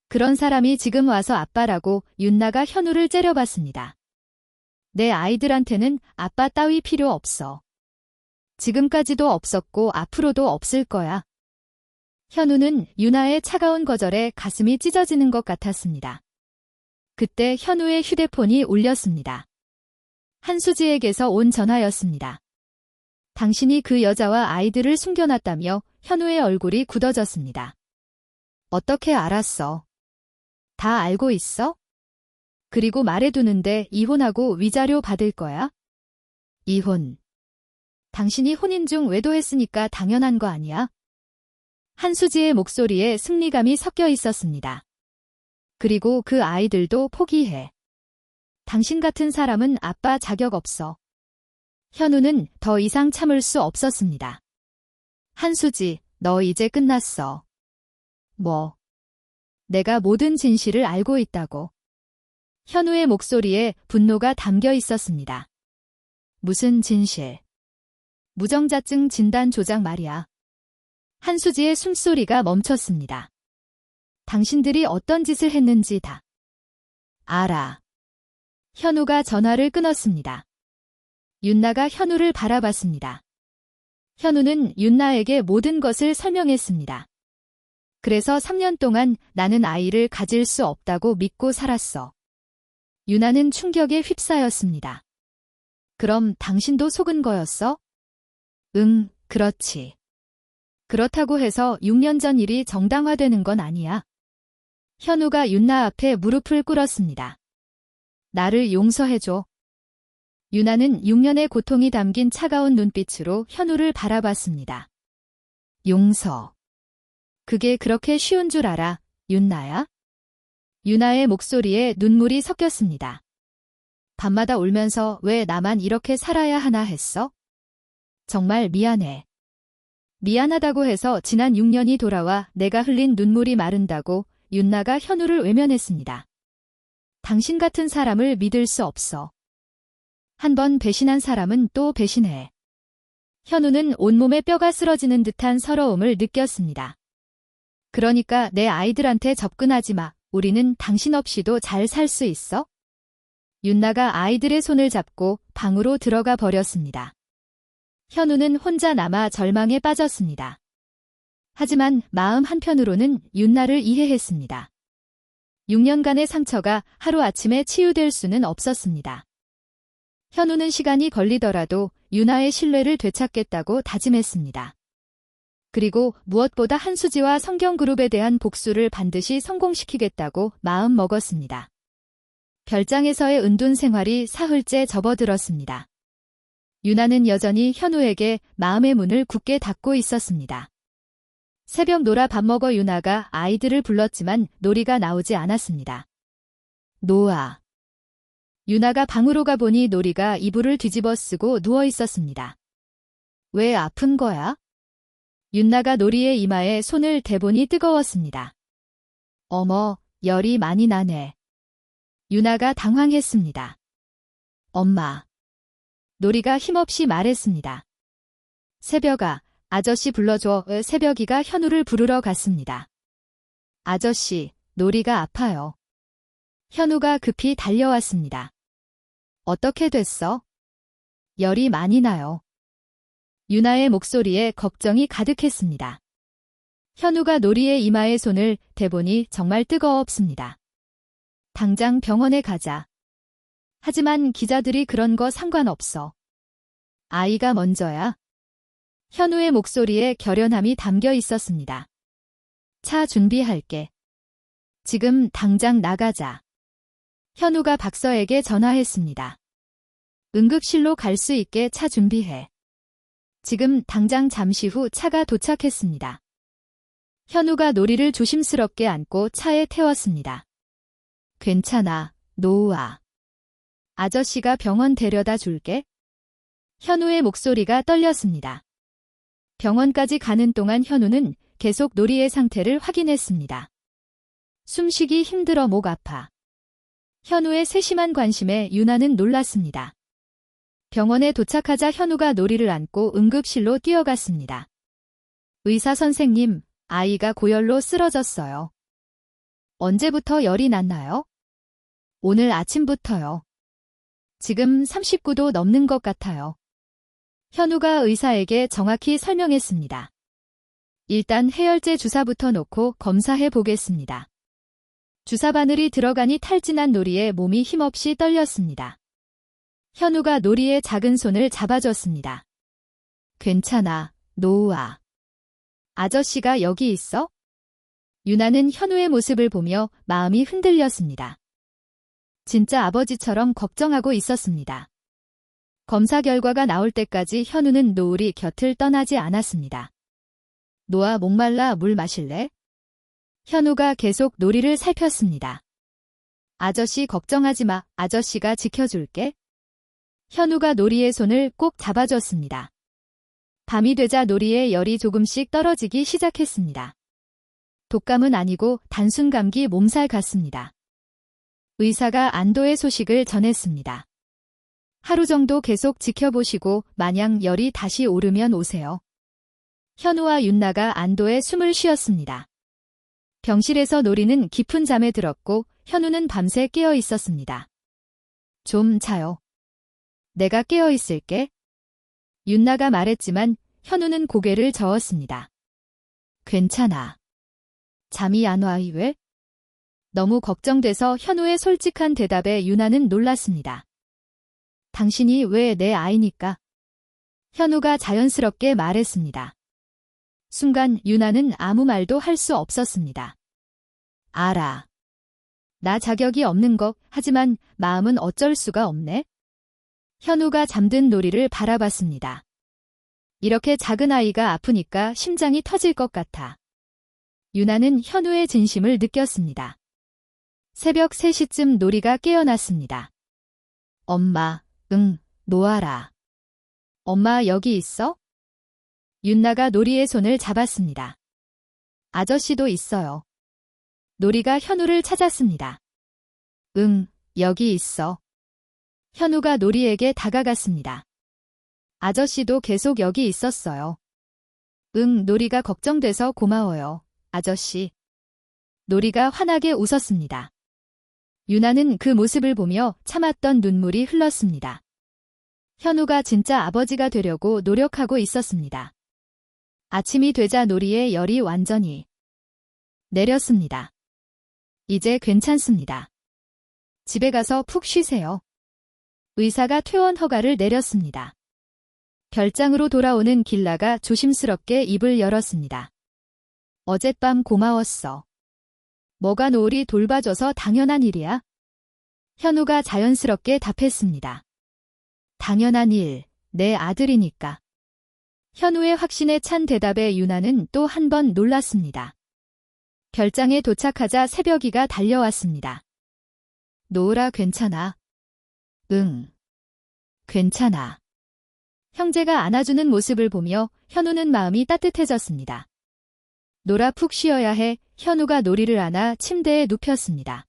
그런 사람이 지금 와서 아빠라고. 윤나가 현우를 째려봤습니다. 내 아이들한테는 아빠 따위 필요 없어. 지금까지도 없었고 앞으로도 없을 거야. 현우는 윤나의 차가운 거절에 가슴이 찢어지는 것 같았습니다. 그때 현우의 휴대폰이 울렸습니다. 한수지에게서 온 전화였습니다. 당신이 그 여자와 아이들을 숨겨놨다며. 현우의 얼굴이 굳어졌습니다. 어떻게 알았어? 다 알고 있어? 그리고 말해두는데 이혼하고 위자료 받을 거야? 이혼. 당신이 혼인 중 외도했으니까 당연한 거 아니야? 한수지의 목소리에 승리감이 섞여 있었습니다. 그리고 그 아이들도 포기해. 당신 같은 사람은 아빠 자격 없어. 현우는 더 이상 참을 수 없었습니다. 한수지, 너 이제 끝났어. 뭐? 내가 모든 진실을 알고 있다고. 현우의 목소리에 분노가 담겨 있었습니다. 무슨 진실? 무정자증 진단 조작 말이야. 한수지의 숨소리가 멈췄습니다. 당신들이 어떤 짓을 했는지 다 알아. 현우가 전화를 끊었습니다. 윤나가 현우를 바라봤습니다. 현우는 윤나에게 모든 것을 설명했습니다. 그래서 3년 동안 나는 아이를 가질 수 없다고 믿고 살았어. 윤나는 충격에 휩싸였습니다. 그럼 당신도 속은 거였어? 응, 그렇지. 그렇다고 해서 6년 전 일이 정당화되는 건 아니야. 현우가 윤나 앞에 무릎을 꿇었습니다. 나를 용서해줘. 윤나는 6년의 고통이 담긴 차가운 눈빛으로 현우를 바라봤습니다. 용서. 그게 그렇게 쉬운 줄 알아, 윤나야? 윤나의 목소리에 눈물이 섞였습니다. 밤마다 울면서 왜 나만 이렇게 살아야 하나 했어? 정말 미안해. 미안하다고 해서 지난 6년이 돌아와 내가 흘린 눈물이 마른다고 윤나가 현우를 외면했습니다. 당신 같은 사람을 믿을 수 없어. 한 번 배신한 사람은 또 배신해. 현우는 온몸에 뼈가 쓰러지는 듯한 서러움을 느꼈습니다. 그러니까 내 아이들한테 접근하지 마. 우리는 당신 없이도 잘 살 수 있어? 윤나가 아이들의 손을 잡고 방으로 들어가 버렸습니다. 현우는 혼자 남아 절망에 빠졌습니다. 하지만 마음 한편으로는 윤나를 이해했습니다. 6년간의 상처가 하루아침에 치유될 수는 없었습니다. 현우는 시간이 걸리더라도 윤나의 신뢰를 되찾겠다고 다짐했습니다. 그리고 무엇보다 한수지와 성경그룹에 대한 복수를 반드시 성공시키겠다고 마음 먹었습니다. 별장에서의 은둔 생활이 사흘째 접어들었습니다. 윤나는 여전히 현우에게 마음의 문을 굳게 닫고 있었습니다. 새벽 놀아 밥 먹어 윤나가 아이들을 불렀지만 놀이가 나오지 않았습니다. 노아. 윤나가 방으로 가보니 놀이가 이불을 뒤집어 쓰고 누워 있었습니다. 왜 아픈 거야? 윤나가 놀이의 이마에 손을 대보니 뜨거웠습니다. 어머, 열이 많이 나네. 윤나가 당황했습니다. 엄마. 놀이가 힘없이 말했습니다. 새벽아, 아저씨 불러줘. 새벽이가 현우를 부르러 갔습니다. 아저씨, 놀이가 아파요. 현우가 급히 달려왔습니다. 어떻게 됐어? 열이 많이 나요. 윤나의 목소리에 걱정이 가득했습니다. 현우가 놀이의 이마에 손을 대보니 정말 뜨거웠습니다. 당장 병원에 가자. 하지만 기자들이 그런 거 상관없어. 아이가 먼저야. 현우의 목소리에 결연함이 담겨 있었습니다. 차 준비할게. 지금 당장 나가자. 현우가 박서에게 전화했습니다. 응급실로 갈 수 있게 차 준비해. 지금 당장 잠시 후 차가 도착했습니다. 현우가 놀이를 조심스럽게 안고 차에 태웠습니다. 괜찮아, 노우아. 아저씨가 병원 데려다 줄게. 현우의 목소리가 떨렸습니다. 병원까지 가는 동안 현우는 계속 놀이의 상태를 확인했습니다. 숨쉬기 힘들어 목 아파. 현우의 세심한 관심에 윤나는 놀랐습니다. 병원에 도착하자 현우가 놀이를 안고 응급실로 뛰어갔습니다. 의사 선생님, 아이가 고열로 쓰러졌어요. 언제부터 열이 났나요? 오늘 아침부터요. 지금 39도 넘는 것 같아요. 현우가 의사에게 정확히 설명했습니다. 일단 해열제 주사부터 놓고 검사해 보겠습니다. 주사 바늘이 들어가니 탈진한 놀이의 몸이 힘없이 떨렸습니다. 현우가 놀이의 작은 손을 잡아줬습니다. 괜찮아, 노우아. 아저씨가 여기 있어? 윤나는 현우의 모습을 보며 마음이 흔들렸습니다. 진짜 아버지처럼 걱정하고 있었습니다. 검사 결과가 나올 때까지 현우는 노을이 곁을 떠나지 않았습니다. 노아 목말라 물 마실래? 현우가 계속 놀이를 살폈습니다. 아저씨 걱정하지 마. 아저씨가 지켜줄게. 현우가 놀이의 손을 꼭 잡아줬습니다. 밤이 되자 놀이의 열이 조금씩 떨어지기 시작했습니다. 독감은 아니고 단순 감기 몸살 같습니다. 의사가 안도의 소식을 전했습니다. 하루 정도 계속 지켜보시고 만약 열이 다시 오르면 오세요. 현우와 윤나가 안도의 숨을 쉬었습니다. 병실에서 노리는 깊은 잠에 들었고 현우는 밤새 깨어 있었습니다. 좀 자요. 내가 깨어 있을게. 윤나가 말했지만 현우는 고개를 저었습니다. 괜찮아. 잠이 안 와, 왜? 너무 걱정돼서 현우의 솔직한 대답에 윤나는 놀랐습니다. 당신이 왜 내 아이니까? 현우가 자연스럽게 말했습니다. 순간 윤나는 아무 말도 할 수 없었습니다. 알아. 나 자격이 없는 것, 하지만 마음은 어쩔 수가 없네. 현우가 잠든 노리를 바라봤습니다. 이렇게 작은 아이가 아프니까 심장이 터질 것 같아. 윤나는 현우의 진심을 느꼈습니다. 새벽 3시쯤 노리가 깨어났습니다. 엄마, 응, 놓아라. 엄마 여기 있어? 윤나가 노리의 손을 잡았습니다. 아저씨도 있어요. 노리가 현우를 찾았습니다. 응, 여기 있어. 현우가 노리에게 다가갔습니다. 아저씨도 계속 여기 있었어요. 응, 노리가 걱정돼서 고마워요, 아저씨. 노리가 환하게 웃었습니다. 윤나는 그 모습을 보며 참았던 눈물이 흘렀습니다. 현우가 진짜 아버지가 되려고 노력하고 있었습니다. 아침이 되자 노리의 열이 완전히 내렸습니다. 이제 괜찮습니다. 집에 가서 푹 쉬세요. 의사가 퇴원 허가를 내렸습니다. 별장으로 돌아오는 길라가 조심스럽게 입을 열었습니다. 어젯밤 고마웠어. 뭐가 노을이 돌봐줘서 당연한 일이야. 현우가 자연스럽게 답했습니다. 당연한 일, 내 아들이니까. 현우의 확신에 찬 대답에 윤나는 또 한 번 놀랐습니다. 별장에 도착하자 새벽이가 달려왔습니다. 노을아 괜찮아? 응. 괜찮아. 형제가 안아주는 모습을 보며 현우는 마음이 따뜻해졌습니다. 놀아 푹 쉬어야 해. 현우가 노리를 안아 침대에 눕혔습니다.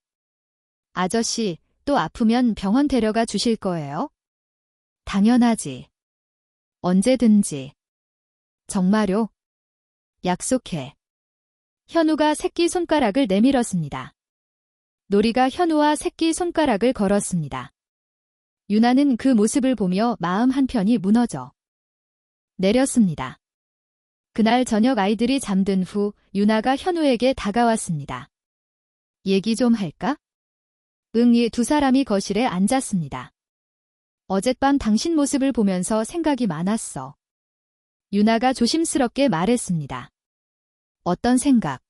아저씨, 또 아프면 병원 데려가 주실 거예요? 당연하지. 언제든지. 정말요? 약속해. 현우가 새끼 손가락을 내밀었습니다. 노리가 현우와 새끼 손가락을 걸었습니다. 윤나는 그 모습을 보며 마음 한편이 무너져 내렸습니다. 그날 저녁 아이들이 잠든 후 윤나가 현우에게 다가왔습니다. 얘기 좀 할까? 이 두 사람이 거실에 앉았습니다. 어젯밤 당신 모습을 보면서 생각이 많았어. 윤나가 조심스럽게 말했습니다. 어떤 생각?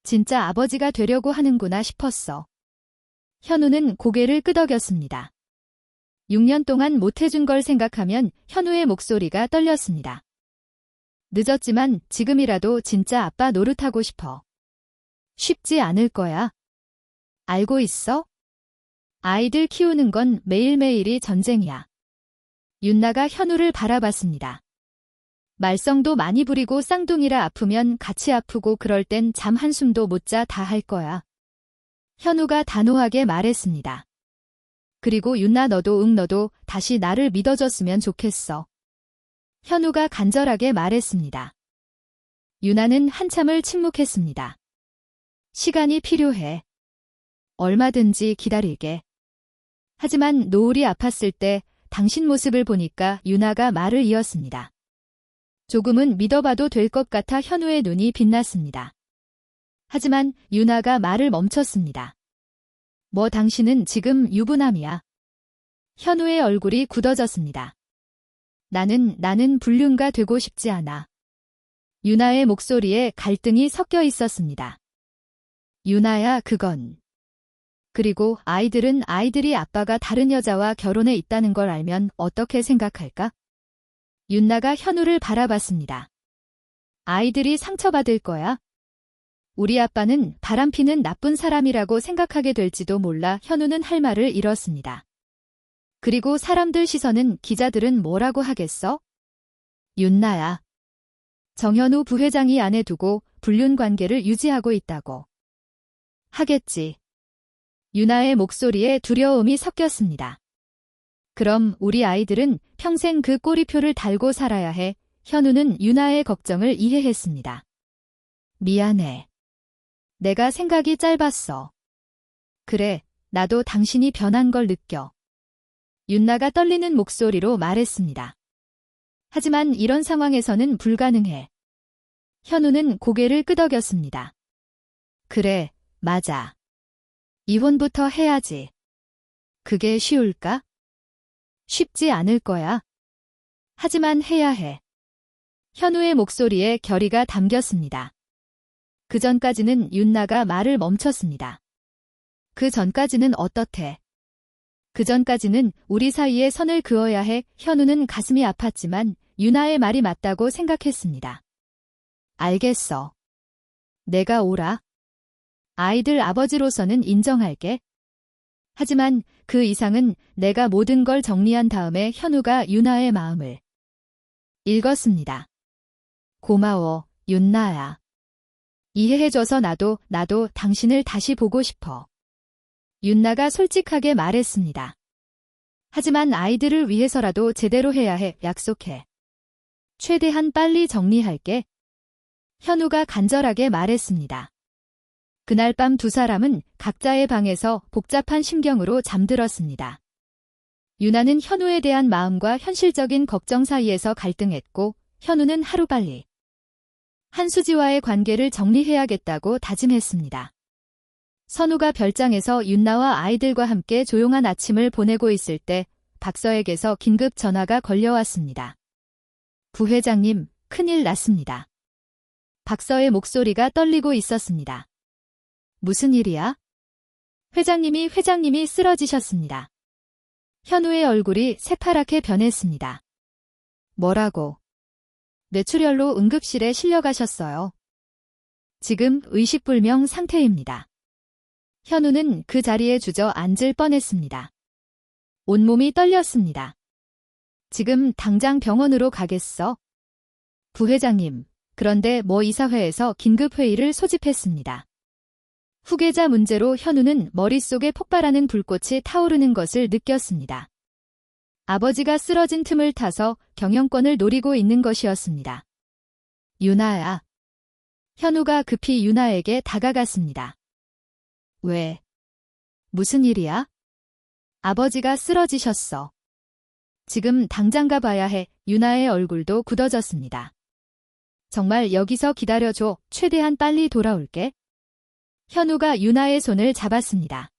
진짜 아버지가 되려고 하는구나 싶었어. 현우는 고개를 끄덕였습니다. 6년 동안 못해준 걸 생각하면 현우의 목소리가 떨렸습니다. 늦었지만 지금이라도 진짜 아빠 노릇하고 싶어. 쉽지 않을 거야. 알고 있어? 아이들 키우는 건 매일매일이 전쟁이야. 윤나가 현우를 바라봤습니다. 말썽도 많이 부리고 쌍둥이라 아프면 같이 아프고 그럴 땐 잠 한숨도 못 자 다 할 거야. 현우가 단호하게 말했습니다. 그리고 윤나 너도 다시 나를 믿어줬으면 좋겠어. 현우가 간절하게 말했습니다. 윤나는 한참을 침묵했습니다. 시간이 필요해. 얼마든지 기다릴게. 하지만 노을이 아팠을 때 당신 모습을 보니까 윤나가 말을 이었습니다. 조금은 믿어봐도 될 것 같아 현우의 눈이 빛났습니다. 하지만 윤나가 말을 멈췄습니다. 뭐 당신은 지금 유부남이야. 현우의 얼굴이 굳어졌습니다. 나는 불륜가 되고 싶지 않아. 윤나의 목소리에 갈등이 섞여 있었습니다. 윤나야 그건. 그리고 아이들이 아빠가 다른 여자와 결혼해 있다는 걸 알면 어떻게 생각할까? 윤나가 현우를 바라봤습니다. 아이들이 상처받을 거야. 우리 아빠는 바람피는 나쁜 사람이라고 생각하게 될지도 몰라. 현우는 할 말을 잃었습니다. 그리고 사람들 시선은 기자들은 뭐라고 하겠어? 윤나야. 정현우 부회장이 아내 두고 불륜 관계를 유지하고 있다고. 하겠지. 유나의 목소리에 두려움이 섞였습니다. 그럼 우리 아이들은 평생 그 꼬리표를 달고 살아야 해. 현우는 유나의 걱정을 이해했습니다. 미안해. 내가 생각이 짧았어. 그래, 나도 당신이 변한 걸 느껴. 윤나가 떨리는 목소리로 말했습니다. 하지만 이런 상황에서는 불가능해. 현우는 고개를 끄덕였습니다. 그래, 맞아. 이혼부터 해야지. 그게 쉬울까? 쉽지 않을 거야. 하지만 해야 해. 현우의 목소리에 결의가 담겼습니다. 그 전까지는 윤나가 말을 멈췄습니다. 그 전까지는 어떻대? 그 전까지는 우리 사이에 선을 그어야 해. 현우는 가슴이 아팠지만 윤나의 말이 맞다고 생각했습니다. 알겠어. 내가 오라. 아이들 아버지로서는 인정할게. 하지만 그 이상은 내가 모든 걸 정리한 다음에 현우가 윤나의 마음을 읽었습니다. 고마워, 윤나야. 이해해줘서 나도 당신을 다시 보고 싶어. 윤나가 솔직하게 말했습니다. 하지만 아이들을 위해서라도 제대로 해야 해. 약속해. 최대한 빨리 정리할게. 현우가 간절하게 말했습니다. 그날 밤 두 사람은 각자의 방에서 복잡한 심경으로 잠들었습니다. 유나는 현우에 대한 마음과 현실적인 걱정 사이에서 갈등했고, 현우는 하루빨리 한수지와의 관계를 정리해야겠다고 다짐했습니다. 선우가 별장에서 윤나와 아이들과 함께 조용한 아침을 보내고 있을 때 박서에게서 긴급 전화가 걸려왔습니다. 부회장님, 큰일 났습니다. 박서의 목소리가 떨리고 있었습니다. 무슨 일이야? 회장님이 쓰러지셨습니다. 현우의 얼굴이 새파랗게 변했습니다. 뭐라고? 뇌출혈로 응급실에 실려가셨어요. 지금 의식불명 상태입니다. 현우는 그 자리에 주저앉을 뻔했습니다. 온몸이 떨렸습니다. 지금 당장 병원으로 가겠어? 부회장님, 그런데 이사회에서 긴급회의를 소집했습니다. 후계자 문제로 현우는 머릿속에 폭발하는 불꽃이 타오르는 것을 느꼈습니다. 아버지가 쓰러진 틈을 타서 경영권을 노리고 있는 것이었습니다. 유나야. 현우가 급히 유나에게 다가갔습니다. 왜? 무슨 일이야? 아버지가 쓰러지셨어. 지금 당장 가봐야 해. 유나의 얼굴도 굳어졌습니다. 정말 여기서 기다려줘. 최대한 빨리 돌아올게. 현우가 유나의 손을 잡았습니다.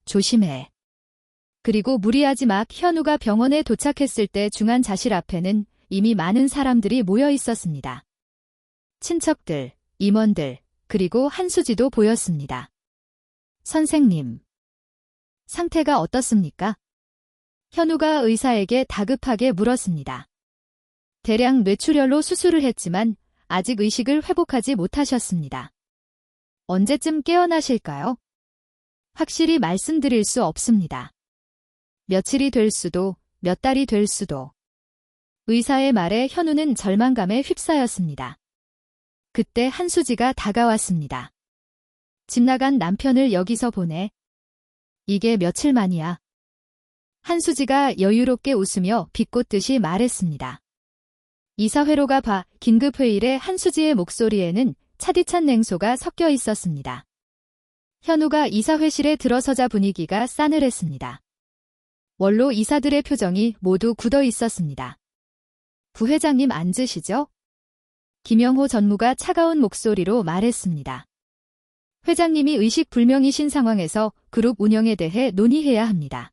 조심해. 그리고 무리하지 마. 현우가 병원에 도착했을 때 중환자실 앞에는 이미 많은 사람들이 모여 있었습니다. 친척들, 임원들, 그리고 한수지도 보였습니다. 선생님, 상태가 어떻습니까? 현우가 의사에게 다급하게 물었습니다. 대량 뇌출혈로 수술을 했지만 아직 의식을 회복하지 못하셨습니다. 언제쯤 깨어나실까요? 확실히 말씀드릴 수 없습니다. 며칠이 될 수도, 몇 달이 될 수도. 의사의 말에 현우는 절망감에 휩싸였습니다. 그때 한수지가 다가왔습니다. 집 나간 남편을 여기서 보내. 이게 며칠 만이야. 한수지가 여유롭게 웃으며 비꼬듯이 말했습니다. 이사회로 가봐. 긴급회의에 한수지의 목소리에는 차디찬 냉소가 섞여 있었습니다. 현우가 이사회실에 들어서자 분위기가 싸늘했습니다. 원로 이사들의 표정이 모두 굳어 있었습니다. 부회장님 앉으시죠? 김영호 전무가 차가운 목소리로 말했습니다. 회장님이 의식불명이신 상황에서 그룹 운영에 대해 논의해야 합니다.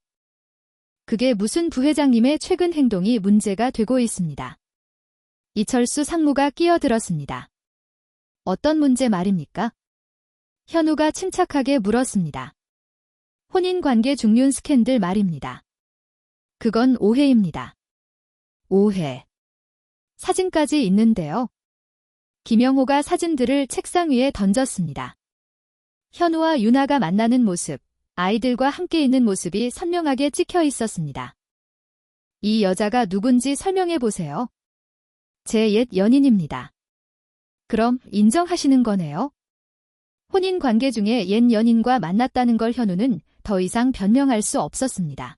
그게 무슨 부회장님의 최근 행동이 문제가 되고 있습니다. 이철수 상무가 끼어들었습니다. 어떤 문제 말입니까? 현우가 침착하게 물었습니다. 혼인관계 중륜 스캔들 말입니다. 그건 오해입니다. 오해. 사진까지 있는데요. 김영호가 사진들을 책상 위에 던졌습니다. 현우와 유나가 만나는 모습, 아이들과 함께 있는 모습이 선명하게 찍혀 있었습니다. 이 여자가 누군지 설명해 보세요. 제 옛 연인입니다. 그럼 인정하시는 거네요? 혼인 관계 중에 옛 연인과 만났다는 걸 현우는 더 이상 변명할 수 없었습니다.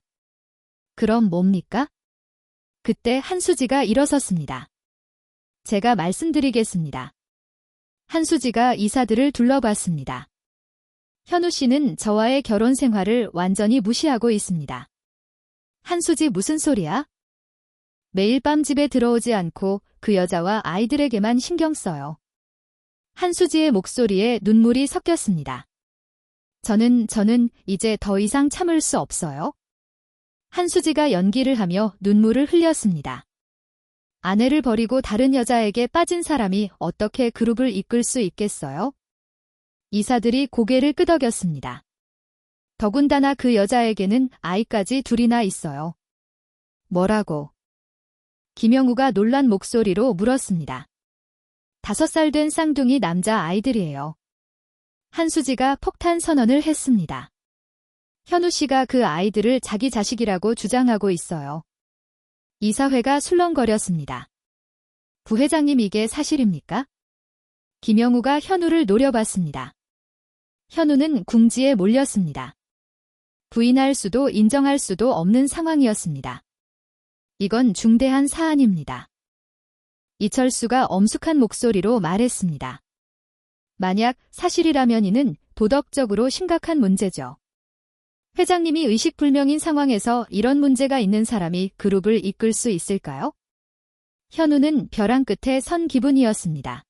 그럼 뭡니까? 그때 한수지가 일어섰습니다. 제가 말씀드리겠습니다. 한수지가 이사들을 둘러봤습니다. 현우 씨는 저와의 결혼 생활을 완전히 무시하고 있습니다. 한수지 무슨 소리야? 매일 밤 집에 들어오지 않고 그 여자와 아이들에게만 신경 써요. 한수지의 목소리에 눈물이 섞였습니다. 저는 이제 더 이상 참을 수 없어요. 한수지가 연기를 하며 눈물을 흘렸습니다. 아내를 버리고 다른 여자에게 빠진 사람이 어떻게 그룹을 이끌 수 있겠어요? 이사들이 고개를 끄덕였습니다. 더군다나 그 여자에게는 아이까지 둘이나 있어요. 뭐라고? 김영우가 놀란 목소리로 물었습니다. 5살 된 쌍둥이 남자 아이들이에요. 한수지가 폭탄 선언을 했습니다. 현우 씨가 그 아이들을 자기 자식이라고 주장하고 있어요. 이사회가 술렁거렸습니다. 부회장님 이게 사실입니까? 김영우가 현우를 노려봤습니다. 현우는 궁지에 몰렸습니다. 부인할 수도 인정할 수도 없는 상황이었습니다. 이건 중대한 사안입니다. 이철수가 엄숙한 목소리로 말했습니다. 만약 사실이라면 이는 도덕적으로 심각한 문제죠. 회장님이 의식불명인 상황에서 이런 문제가 있는 사람이 그룹을 이끌 수 있을까요? 현우는 벼랑 끝에 선 기분이었습니다.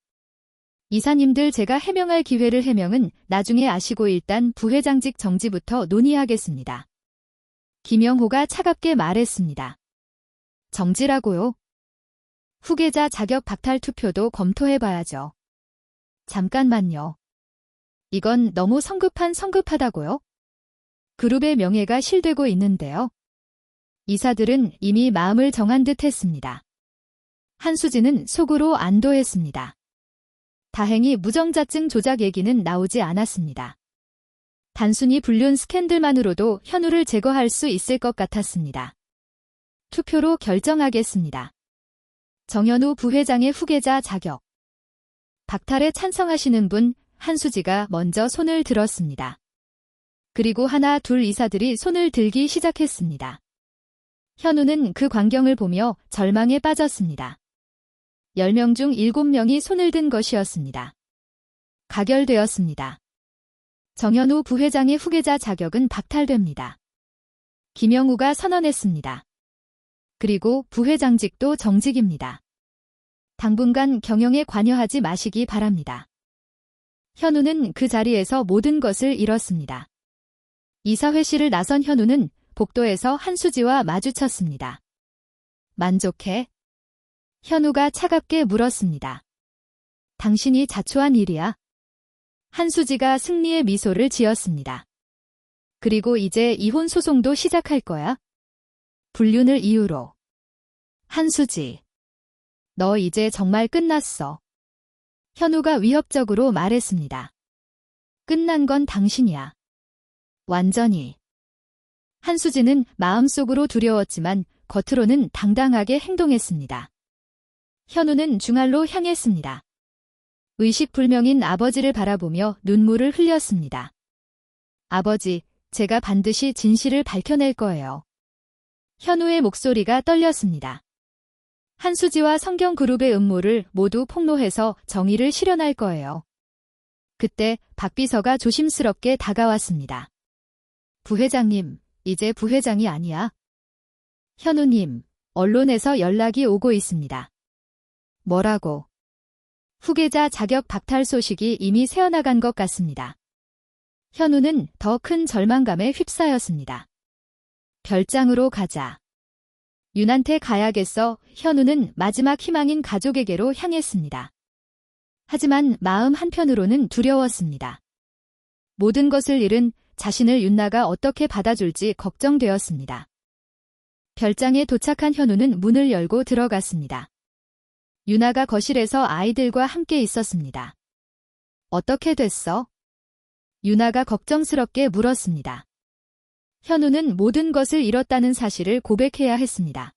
이사님들 제가 해명할 기회를 해명은 나중에 아시고 일단 부회장직 정지부터 논의하겠습니다. 김영호가 차갑게 말했습니다. 정지라고요? 후계자 자격 박탈 투표도 검토해봐야죠. 잠깐만요. 이건 너무 성급하다고요? 그룹의 명예가 실되고 있는데요. 이사들은 이미 마음을 정한 듯 했습니다. 한수지는 속으로 안도했습니다. 다행히 무정자증 조작 얘기는 나오지 않았습니다. 단순히 불륜 스캔들만으로도 현우를 제거할 수 있을 것 같았습니다. 투표로 결정하겠습니다. 정현우 부회장의 후계자 자격. 박탈에 찬성하시는 분 한수지가 먼저 손을 들었습니다. 그리고 하나 둘 이사들이 손을 들기 시작했습니다. 현우는 그 광경을 보며 절망에 빠졌습니다. 10명 중 7명이 손을 든 것이었습니다. 가결되었습니다. 정현우 부회장의 후계자 자격은 박탈됩니다. 김영우가 선언했습니다. 그리고 부회장직도 정직입니다. 당분간 경영에 관여하지 마시기 바랍니다. 현우는 그 자리에서 모든 것을 잃었습니다. 이사회실을 나선 현우는 복도에서 한수지와 마주쳤습니다. 만족해? 현우가 차갑게 물었습니다. 당신이 자초한 일이야? 한수지가 승리의 미소를 지었습니다. 그리고 이제 이혼 소송도 시작할 거야? 불륜을 이유로. 한수지. 너 이제 정말 끝났어. 현우가 위협적으로 말했습니다. 끝난 건 당신이야. 완전히. 한수지는 마음속으로 두려웠지만 겉으로는 당당하게 행동했습니다. 현우는 중알로 향했습니다. 의식불명인 아버지를 바라보며 눈물을 흘렸습니다. 아버지, 제가 반드시 진실을 밝혀낼 거예요. 현우의 목소리가 떨렸습니다. 한수지와 성경그룹의 음모를 모두 폭로해서 정의를 실현할 거예요. 그때 박 비서가 조심스럽게 다가왔습니다. 부회장님, 이제 부회장이 아니야. 현우님, 언론에서 연락이 오고 있습니다. 뭐라고? 후계자 자격 박탈 소식이 이미 새어나간 것 같습니다. 현우는 더 큰 절망감에 휩싸였습니다. 별장으로 가자. 윤한테 가야겠어. 현우는 마지막 희망인 가족에게로 향했습니다. 하지만 마음 한편으로는 두려웠습니다. 모든 것을 잃은 자신을 윤나가 어떻게 받아줄지 걱정되었습니다. 별장에 도착한 현우는 문을 열고 들어갔습니다. 윤나가 거실에서 아이들과 함께 있었습니다. 어떻게 됐어? 윤나가 걱정스럽게 물었습니다. 현우는 모든 것을 잃었다는 사실을 고백해야 했습니다.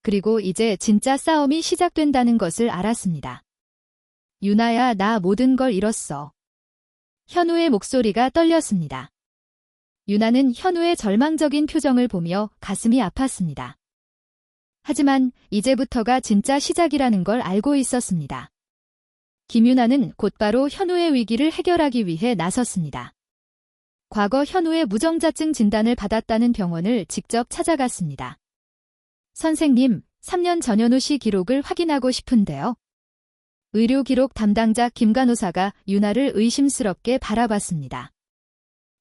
그리고 이제 진짜 싸움이 시작된다는 것을 알았습니다. 윤나야, 나 모든 걸 잃었어. 현우의 목소리가 떨렸습니다. 유나는 현우의 절망적인 표정을 보며 가슴이 아팠습니다. 하지만 이제부터가 진짜 시작이라는 걸 알고 있었습니다. 김유나는 곧바로 현우의 위기를 해결하기 위해 나섰습니다. 과거 현우의 무정자증 진단을 받았다는 병원을 직접 찾아갔습니다. 선생님, 3년 전 현우 씨 기록을 확인하고 싶은데요. 의료기록 담당자 김 간호사가 유나를 의심스럽게 바라봤습니다.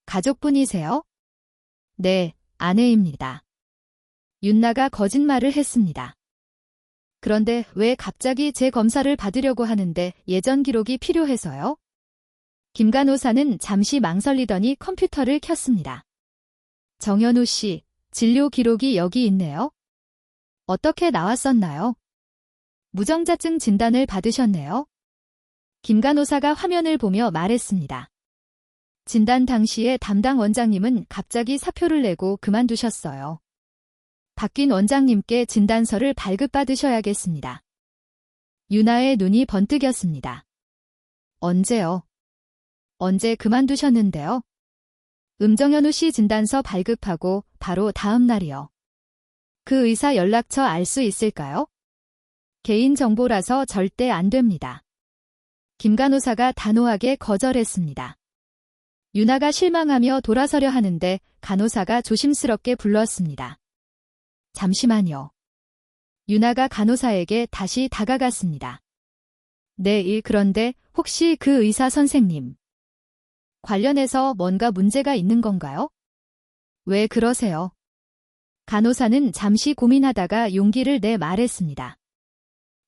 가족분이세요? 네, 아내입니다. 윤나가 거짓말을 했습니다. 그런데 왜 갑자기 제 검사를 받으려고 하는데 예전 기록이 필요해서요? 김 간호사는 잠시 망설이더니 컴퓨터를 켰습니다. 정현우 씨, 진료 기록이 여기 있네요. 어떻게 나왔었나요? 무정자증 진단을 받으셨네요. 김 간호사가 화면을 보며 말했습니다. 진단 당시에 담당 원장님은 갑자기 사표를 내고 그만두셨어요. 바뀐 원장님께 진단서를 발급받으셔야겠습니다. 유나의 눈이 번뜩였습니다. 언제요? 언제 그만두셨는데요? 정현우 씨 진단서 발급하고 바로 다음 날이요. 그 의사 연락처 알 수 있을까요? 개인정보라서 절대 안 됩니다. 김 간호사가 단호하게 거절했습니다. 유나가 실망하며 돌아서려 하는데 간호사가 조심스럽게 불렀습니다. 잠시만요. 유나가 간호사에게 다시 다가갔습니다. 네, 그런데 혹시 그 의사 선생님 관련해서 뭔가 문제가 있는 건가요? 왜 그러세요? 간호사는 잠시 고민하다가 용기를 내 말했습니다.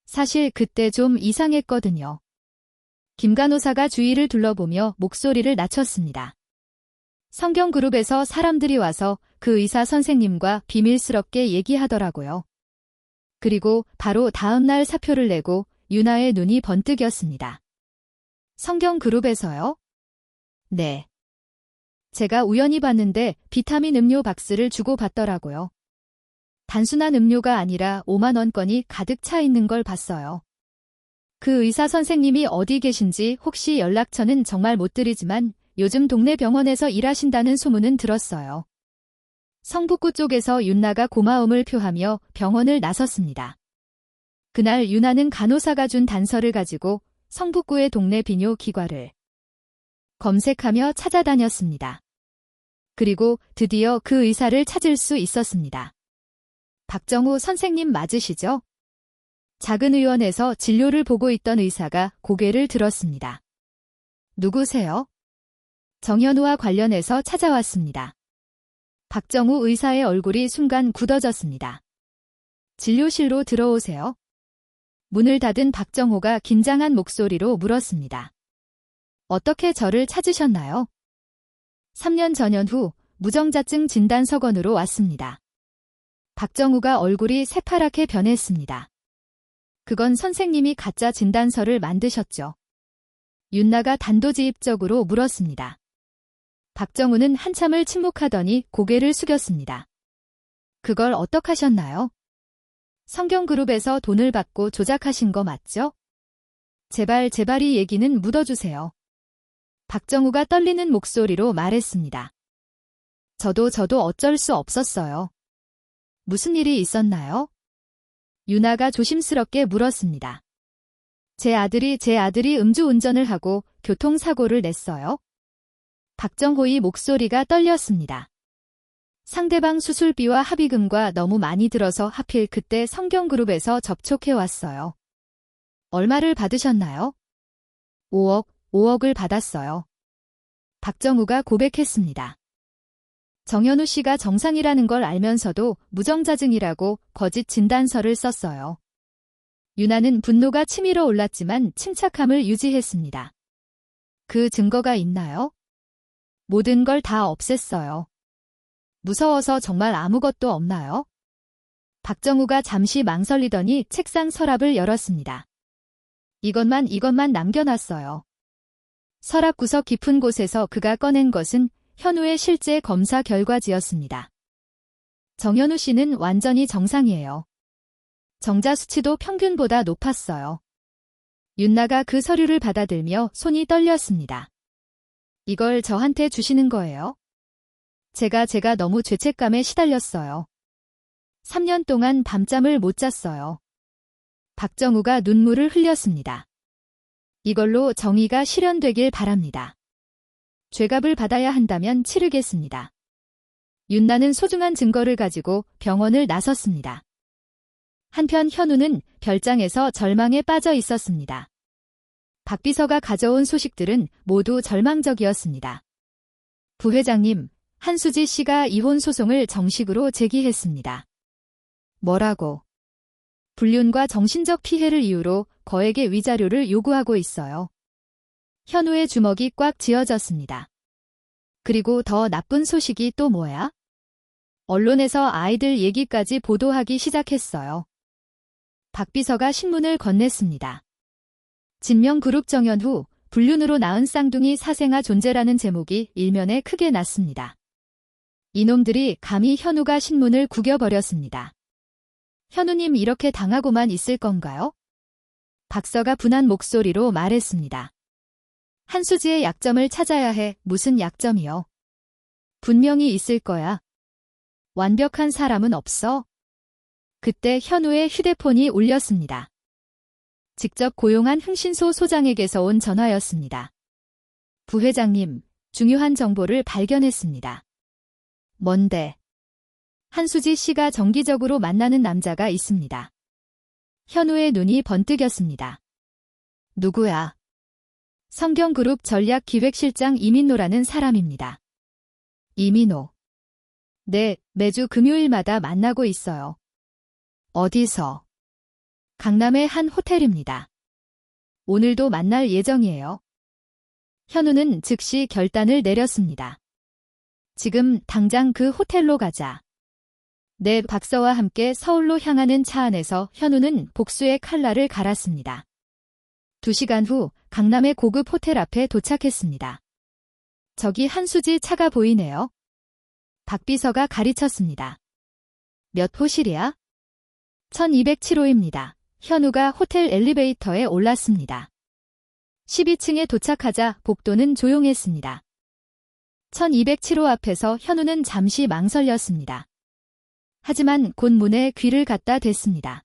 사실 그때 좀 이상했거든요. 김 간호사가 주위를 둘러보며 목소리를 낮췄습니다. 성경그룹에서 사람들이 와서 그 의사 선생님과 비밀스럽게 얘기하더라고요. 그리고 바로 다음 날 사표를 내고 유나의 눈이 번뜩였습니다. 성경그룹에서요? 네. 제가 우연히 봤는데 비타민 음료 박스를 주고 받더라고요. 단순한 음료가 아니라 5만 원권이 가득 차 있는 걸 봤어요. 그 의사 선생님이 어디 계신지 혹시 연락처는 정말 못 드리지만 요즘 동네 병원에서 일하신다는 소문은 들었어요. 성북구 쪽에서 윤나가 고마움을 표하며 병원을 나섰습니다. 그날 윤나는 간호사가 준 단서를 가지고 성북구의 동네 비뇨 기과를 검색하며 찾아다녔습니다. 그리고 드디어 그 의사를 찾을 수 있었습니다. 박정우 선생님 맞으시죠? 작은 의원에서 진료를 보고 있던 의사가 고개를 들었습니다. 누구세요? 정현우와 관련해서 찾아왔습니다. 박정우 의사의 얼굴이 순간 굳어졌습니다. 진료실로 들어오세요. 문을 닫은 박정호가 긴장한 목소리로 물었습니다. 어떻게 저를 찾으셨나요? 3년 전년 후 무정자증 진단 서건으로 왔습니다. 박정우가 얼굴이 새파랗게 변했습니다. 그건 선생님이 가짜 진단서를 만드셨죠. 윤나가 단도직입적으로 물었습니다. 박정우는 한참을 침묵하더니 고개를 숙였습니다. 그걸 어떡하셨나요? 성경그룹에서 돈을 받고 조작하신 거 맞죠? 제발 이 얘기는 묻어주세요. 박정우가 떨리는 목소리로 말했습니다. 저도 어쩔 수 없었어요. 무슨 일이 있었나요? 유나가 조심스럽게 물었습니다. 제 아들이 음주운전을 하고 교통사고를 냈어요. 박정호의 목소리가 떨렸습니다. 상대방 수술비와 합의금과 너무 많이 들어서 하필 그때 성경그룹에서 접촉해왔어요. 얼마를 받으셨나요? 5억을 받았어요. 박정우가 고백했습니다. 정현우 씨가 정상이라는 걸 알면서도 무정자증이라고 거짓 진단서를 썼어요. 유나는 분노가 치밀어 올랐지만 침착함을 유지했습니다. 그 증거가 있나요? 모든 걸 다 없앴어요. 무서워서 정말 아무것도 없나요? 박정우가 잠시 망설이더니 책상 서랍을 열었습니다. 이것만 남겨놨어요. 서랍 구석 깊은 곳에서 그가 꺼낸 것은 현우의 실제 검사 결과지였습니다. 정현우 씨는 완전히 정상이에요. 정자 수치도 평균보다 높았어요. 윤나가 그 서류를 받아들며 손이 떨렸습니다. 이걸 저한테 주시는 거예요? 제가 너무 죄책감에 시달렸어요. 3년 동안 밤잠을 못 잤어요. 박정우가 눈물을 흘렸습니다. 이걸로 정의가 실현되길 바랍니다. 죄값을 받아야 한다면 치르겠습니다. 윤나는 소중한 증거를 가지고 병원을 나섰습니다. 한편 현우는 별장에서 절망에 빠져 있었습니다. 박 비서가 가져온 소식들은 모두 절망적이었습니다. 부회장님, 한수지 씨가 이혼 소송을 정식으로 제기했습니다. 뭐라고? 불륜과 정신적 피해를 이유로 거액의 위자료를 요구하고 있어요. 현우의 주먹이 꽉 쥐어졌습니다. 그리고 더 나쁜 소식이 또 뭐야? 언론에서 아이들 얘기까지 보도하기 시작했어요. 박 비서가 신문을 건넸습니다. 진명그룹 정연후, 불륜으로 낳은 쌍둥이 사생아 존재라는 제목이 일면에 크게 났습니다. 이놈들이 감히 현우가 신문을 구겨버렸습니다. 현우님 이렇게 당하고만 있을 건가요? 박서가 분한 목소리로 말했습니다. 한수지의 약점을 찾아야 해. 무슨 약점이요? 분명히 있을 거야. 완벽한 사람은 없어. 그때 현우의 휴대폰이 울렸습니다. 직접 고용한 흥신소 소장에게서 온 전화였습니다. 부회장님, 중요한 정보를 발견했습니다. 뭔데? 한수지 씨가 정기적으로 만나는 남자가 있습니다. 현우의 눈이 번뜩였습니다. 누구야? 성경그룹 전략기획실장 이민노라는 사람입니다. 이민호. 네, 매주 금요일마다 만나고 있어요. 어디서? 강남의 한 호텔입니다. 오늘도 만날 예정이에요. 현우는 즉시 결단을 내렸습니다. 지금 당장 그 호텔로 가자. 네, 박서와 함께 서울로 향하는 차 안에서 현우는 복수의 칼날을 갈았습니다. 2시간 후 강남의 고급 호텔 앞에 도착했습니다. 저기 한수지 차가 보이네요. 박 비서가 가르쳤습니다. 몇 호실이야? 1207호입니다. 현우가 호텔 엘리베이터에 올랐습니다. 12층에 도착하자 복도는 조용했습니다. 1207호 앞에서 현우는 잠시 망설였습니다. 하지만 곧 문에 귀를 갖다 댔습니다.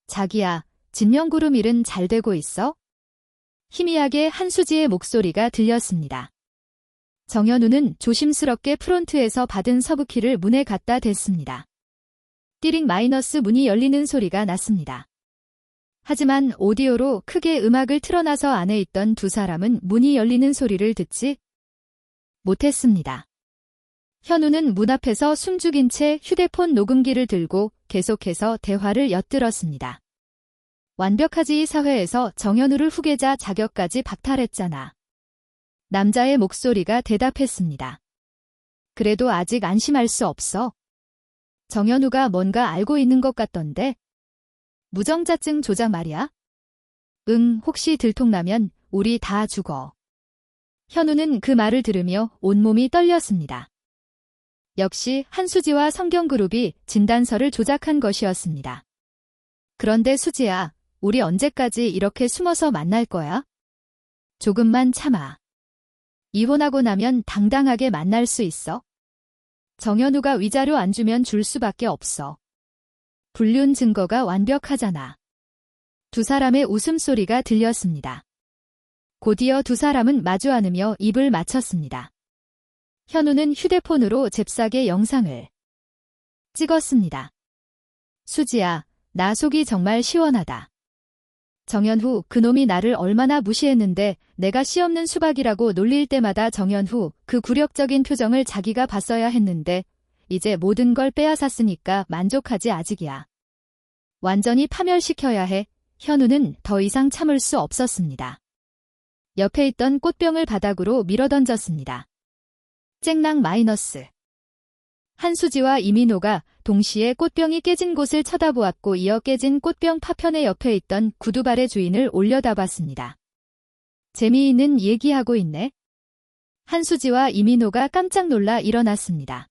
자기야, 진명구름 일은 잘 되고 있어? 희미하게 한수지의 목소리가 들렸습니다. 정현우는 조심스럽게 프론트에서 받은 서브키를 문에 갖다 댔습니다. 띠링 마이너스 문이 열리는 소리가 났습니다. 하지만 오디오로 크게 음악을 틀어놔서 안에 있던 두 사람은 문이 열리는 소리를 듣지 못했습니다. 현우는 문 앞에서 숨죽인 채 휴대폰 녹음기를 들고 계속해서 대화를 엿들었습니다. 완벽하지 이 사회에서 정현우를 후계자 자격까지 박탈했잖아. 남자의 목소리가 대답했습니다. 그래도 아직 안심할 수 없어. 정현우가 뭔가 알고 있는 것 같던데. 무정자증 조작 말이야? 응, 혹시 들통나면 우리 다 죽어. 현우는 그 말을 들으며 온몸이 떨렸습니다. 역시 한수지와 성경그룹이 진단서를 조작한 것이었습니다. 그런데 수지야, 우리 언제까지 이렇게 숨어서 만날 거야? 조금만 참아. 이혼하고 나면 당당하게 만날 수 있어. 정현우가 위자료 안 주면 줄 수밖에 없어. 불륜 증거가 완벽하잖아. 두 사람의 웃음소리가 들렸습니다. 곧이어 두 사람은 마주 앉으며 입을 맞췄습니다. 현우는 휴대폰으로 잽싸게 영상을 찍었습니다. 수지야, 나 속이 정말 시원하다. 정연후, 그놈이 나를 얼마나 무시했는데 내가 씨 없는 수박이라고 놀릴 때마다 정연후, 그 굴욕적인 표정을 자기가 봤어야 했는데 이제 모든 걸 빼앗았으니까 만족하지 아직이야. 완전히 파멸시켜야 해. 현우는 더 이상 참을 수 없었습니다. 옆에 있던 꽃병을 바닥으로 밀어던졌습니다. 쨍랑 마이너스. 한수지와 이민호가 동시에 꽃병이 깨진 곳을 쳐다보았고 이어 깨진 꽃병 파편의 옆에 있던 구두발의 주인을 올려다봤습니다. 재미있는 얘기하고 있네. 한수지와 이민호가 깜짝 놀라 일어났습니다.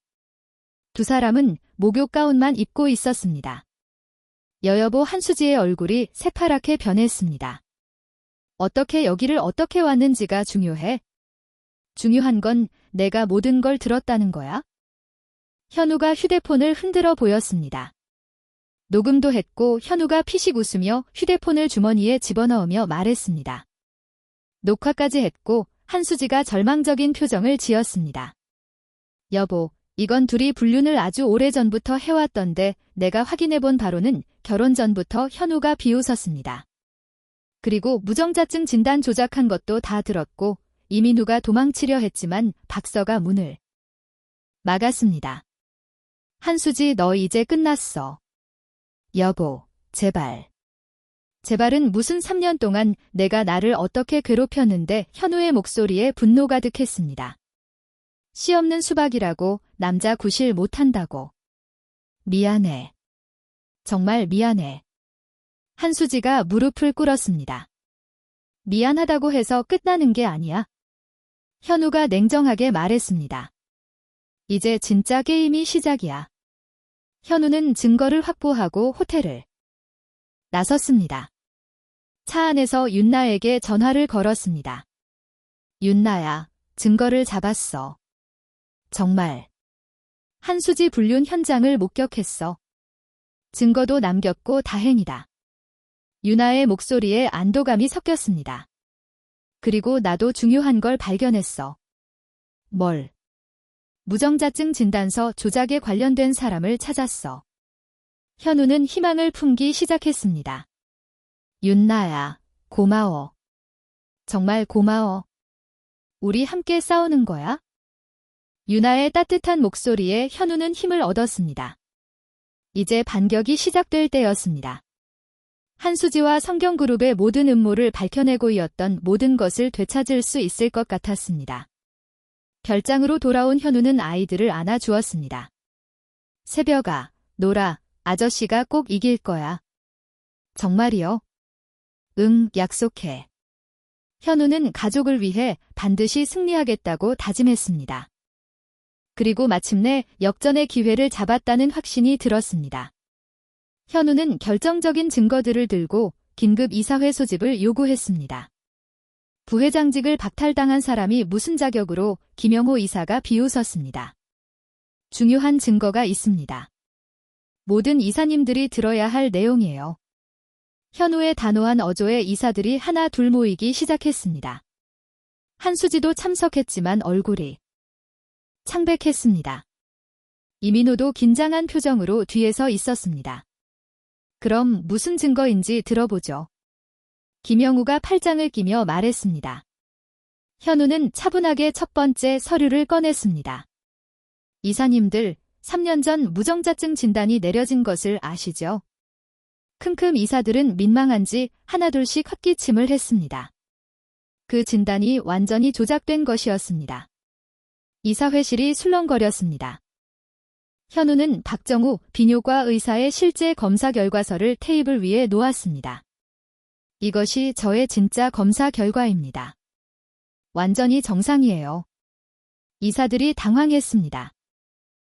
두 사람은 목욕 가운만 입고 있었습니다. 여여보 한수지의 얼굴이 새파랗게 변했습니다. 어떻게 여기를 어떻게 왔는지가 중요해? 중요한 건 내가 모든 걸 들었다는 거야? 현우가 휴대폰을 흔들어 보였습니다. 녹음도 했고 현우가 피식 웃으며 휴대폰을 주머니에 집어넣으며 말했습니다. 녹화까지 했고 한수지가 절망적인 표정을 지었습니다. 여보, 이건 둘이 불륜을 아주 오래전부터 해왔던데 내가 확인해본 바로는 결혼 전부터 현우가 비웃었습니다. 그리고 무정자증 진단 조작한 것도 다 들었고 이민우가 도망치려 했지만 박서가 문을 막았습니다. 한수지, 너 이제 끝났어. 여보, 제발. 제발은 무슨 3년 동안 내가 나를 어떻게 괴롭혔는데. 현우의 목소리에 분노 가득했습니다. 씨 없는 수박이라고, 남자 구실 못한다고. 미안해. 정말 미안해. 한수지가 무릎을 꿇었습니다. 미안하다고 해서 끝나는 게 아니야. 현우가 냉정하게 말했습니다. 이제 진짜 게임이 시작이야. 현우는 증거를 확보하고 호텔을 나섰습니다. 차 안에서 윤나에게 전화를 걸었습니다. 윤나야, 증거를 잡았어. 정말. 한수지 불륜 현장을 목격했어. 증거도 남겼고 다행이다. 윤나의 목소리에 안도감이 섞였습니다. 그리고 나도 중요한 걸 발견했어. 뭘? 무정자증 진단서 조작에 관련된 사람을 찾았어. 현우는 희망을 품기 시작했습니다. 윤나야, 고마워. 정말 고마워. 우리 함께 싸우는 거야? 윤나의 따뜻한 목소리에 현우는 힘을 얻었습니다. 이제 반격이 시작될 때였습니다. 한수지와 성경그룹의 모든 음모를 밝혀내고 이었던 모든 것을 되찾을 수 있을 것 같았습니다. 별장으로 돌아온 현우는 아이들을 안아주었습니다. 새벽아, 놀아. 아저씨가 꼭 이길 거야. 정말이요? 응, 약속해. 현우는 가족을 위해 반드시 승리하겠다고 다짐했습니다. 그리고 마침내 역전의 기회를 잡았다는 확신이 들었습니다. 현우는 결정적인 증거들을 들고 긴급 이사회 소집을 요구했습니다. 부회장직을 박탈당한 사람이 무슨 자격으로 김영호 이사가 비웃었습니다. 중요한 증거가 있습니다. 모든 이사님들이 들어야 할 내용이에요. 현우의 단호한 어조에 이사들이 하나 둘 모이기 시작했습니다. 한수지도 참석했지만 얼굴이 창백했습니다. 이민호도 긴장한 표정으로 뒤에서 있었습니다. 그럼 무슨 증거인지 들어보죠. 김영우가 팔짱을 끼며 말했습니다. 현우는 차분하게 첫 번째 서류를 꺼냈습니다. 이사님들, 3년 전 무정자증 진단이 내려진 것을 아시죠? 킁킁 이사들은 민망한지 하나둘씩 헛기침을 했습니다. 그 진단이 완전히 조작된 것이었습니다. 이사회실이 술렁거렸습니다. 현우는 박정우 비뇨과 의사의 실제 검사 결과서를 테이블 위에 놓았습니다. 이것이 저의 진짜 검사 결과입니다. 완전히 정상이에요. 이사들이 당황했습니다.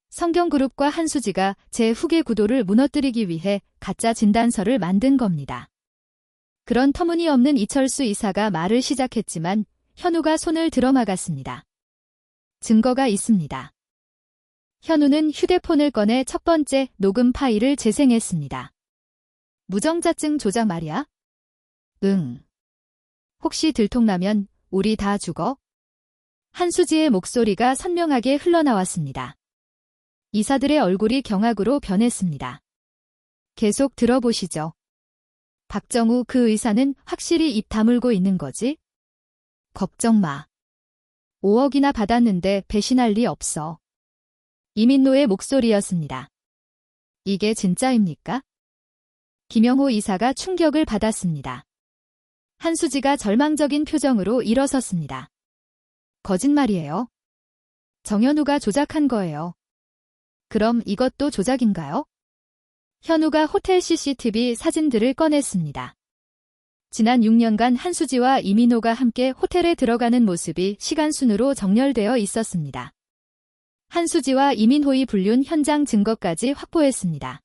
성경그룹과 한수지가 제 후계 구도를 무너뜨리기 위해 가짜 진단서를 만든 겁니다. 그런 터무니없는 이철수 이사가 말을 시작했지만 현우가 손을 들어막았습니다. 증거가 있습니다. 현우는 휴대폰을 꺼내 첫 번째 녹음 파일을 재생했습니다. 무정자증 조작 말이야? 응. 혹시 들통나면 우리 다 죽어? 한수지의 목소리가 선명하게 흘러나왔습니다. 이사들의 얼굴이 경악으로 변했습니다. 계속 들어보시죠. 박정우 그 의사는 확실히 입 다물고 있는 거지? 걱정 마. 5억이나 받았는데 배신할 리 없어. 이민노의 목소리였습니다. 이게 진짜입니까? 김영호 이사가 충격을 받았습니다. 한수지가 절망적인 표정으로 일어섰습니다. 거짓말이에요. 정현우가 조작한 거예요. 그럼 이것도 조작인가요? 현우가 호텔 CCTV 사진들을 꺼냈습니다. 지난 6년간 한수지와 이민호가 함께 호텔에 들어가는 모습이 시간순으로 정렬되어 있었습니다. 한수지와 이민호의 불륜 현장 증거까지 확보했습니다.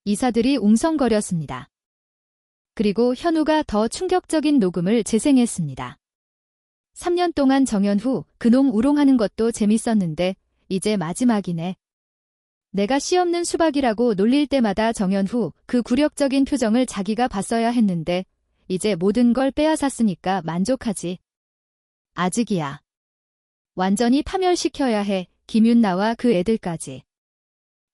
이사들이 웅성거렸습니다. 그리고 현우가 더 충격적인 녹음을 재생했습니다. 3년 동안 정연후 그놈 우롱하는 것도 재밌었는데 이제 마지막이네. 내가 씨 없는 수박이라고 놀릴 때마다 정연후 그 굴욕적인 표정을 자기가 봤어야 했는데 이제 모든 걸 빼앗았으니까 만족하지. 아직이야. 완전히 파멸시켜야 해. 김윤나와 그 애들까지.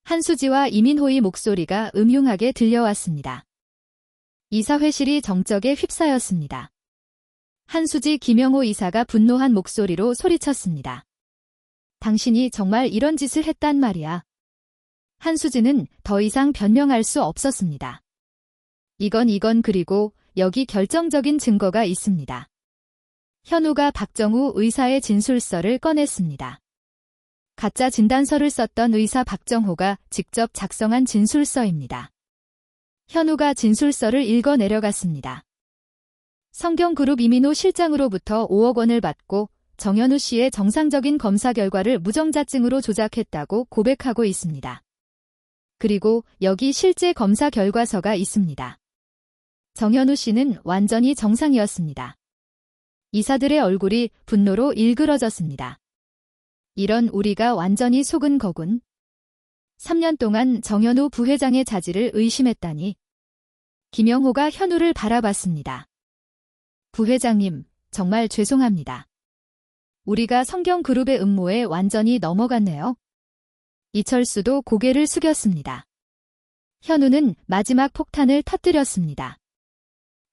한수지와 이민호의 목소리가 음흉하게 들려왔습니다. 이사회실이 정적에 휩싸였습니다. 한수지 김영호 이사가 분노한 목소리로 소리쳤습니다. 당신이 정말 이런 짓을 했단 말이야. 한수지는 더 이상 변명할 수 없었습니다. 이건 그리고 여기 결정적인 증거가 있습니다. 현우가 박정우 의사의 진술서를 꺼냈습니다. 가짜 진단서를 썼던 의사 박정호가 직접 작성한 진술서입니다. 현우가 진술서를 읽어 내려갔습니다. 성경그룹 이민호 실장으로부터 5억 원을 받고 정연후 씨의 정상적인 검사 결과를 무정자증으로 조작했다고 고백하고 있습니다. 그리고 여기 실제 검사 결과서가 있습니다. 정연후 씨는 완전히 정상이었습니다. 이사들의 얼굴이 분노로 일그러졌습니다. 이런 우리가 완전히 속은 거군. 3년 동안 정연후 부회장의 자질을 의심했다니. 김영호가 현우를 바라봤습니다. 부회장님, 정말 죄송합니다. 우리가 성경그룹의 음모에 완전히 넘어갔네요. 이철수도 고개를 숙였습니다. 현우는 마지막 폭탄을 터뜨렸습니다.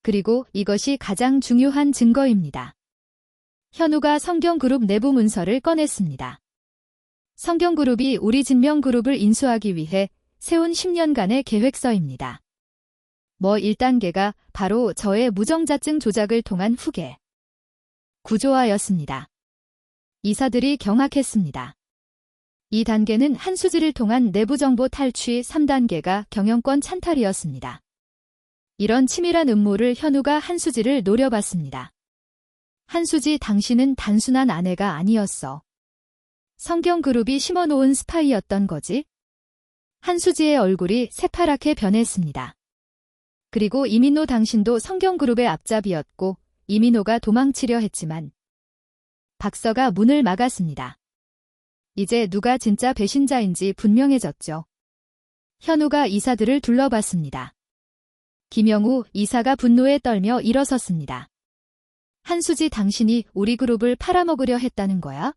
그리고 이것이 가장 중요한 증거입니다. 현우가 성경그룹 내부 문서를 꺼냈습니다. 성경그룹이 우리진명그룹을 인수하기 위해 세운 10년간의 계획서입니다. 1단계가 바로 저의 무정자증 조작을 통한 후계 구조화였습니다. 이사들이 경악했습니다. 2단계는 한수지를 통한 내부정보 탈취, 3단계가 경영권 찬탈이었습니다. 이런 치밀한 음모를 현우가 한수지를 노려봤습니다. 한수지, 당신은 단순한 아내가 아니었어. 성경그룹이 심어놓은 스파이였던 거지? 한수지의 얼굴이 새파랗게 변했습니다. 그리고 이민호, 당신도 성경그룹의 앞잡이였고 이민호가 도망치려 했지만 박서가 문을 막았습니다. 이제 누가 진짜 배신자인지 분명해졌죠. 현우가 이사들을 둘러봤습니다. 김영우 이사가 분노에 떨며 일어섰습니다. 한수지, 당신이 우리 그룹을 팔아먹으려 했다는 거야?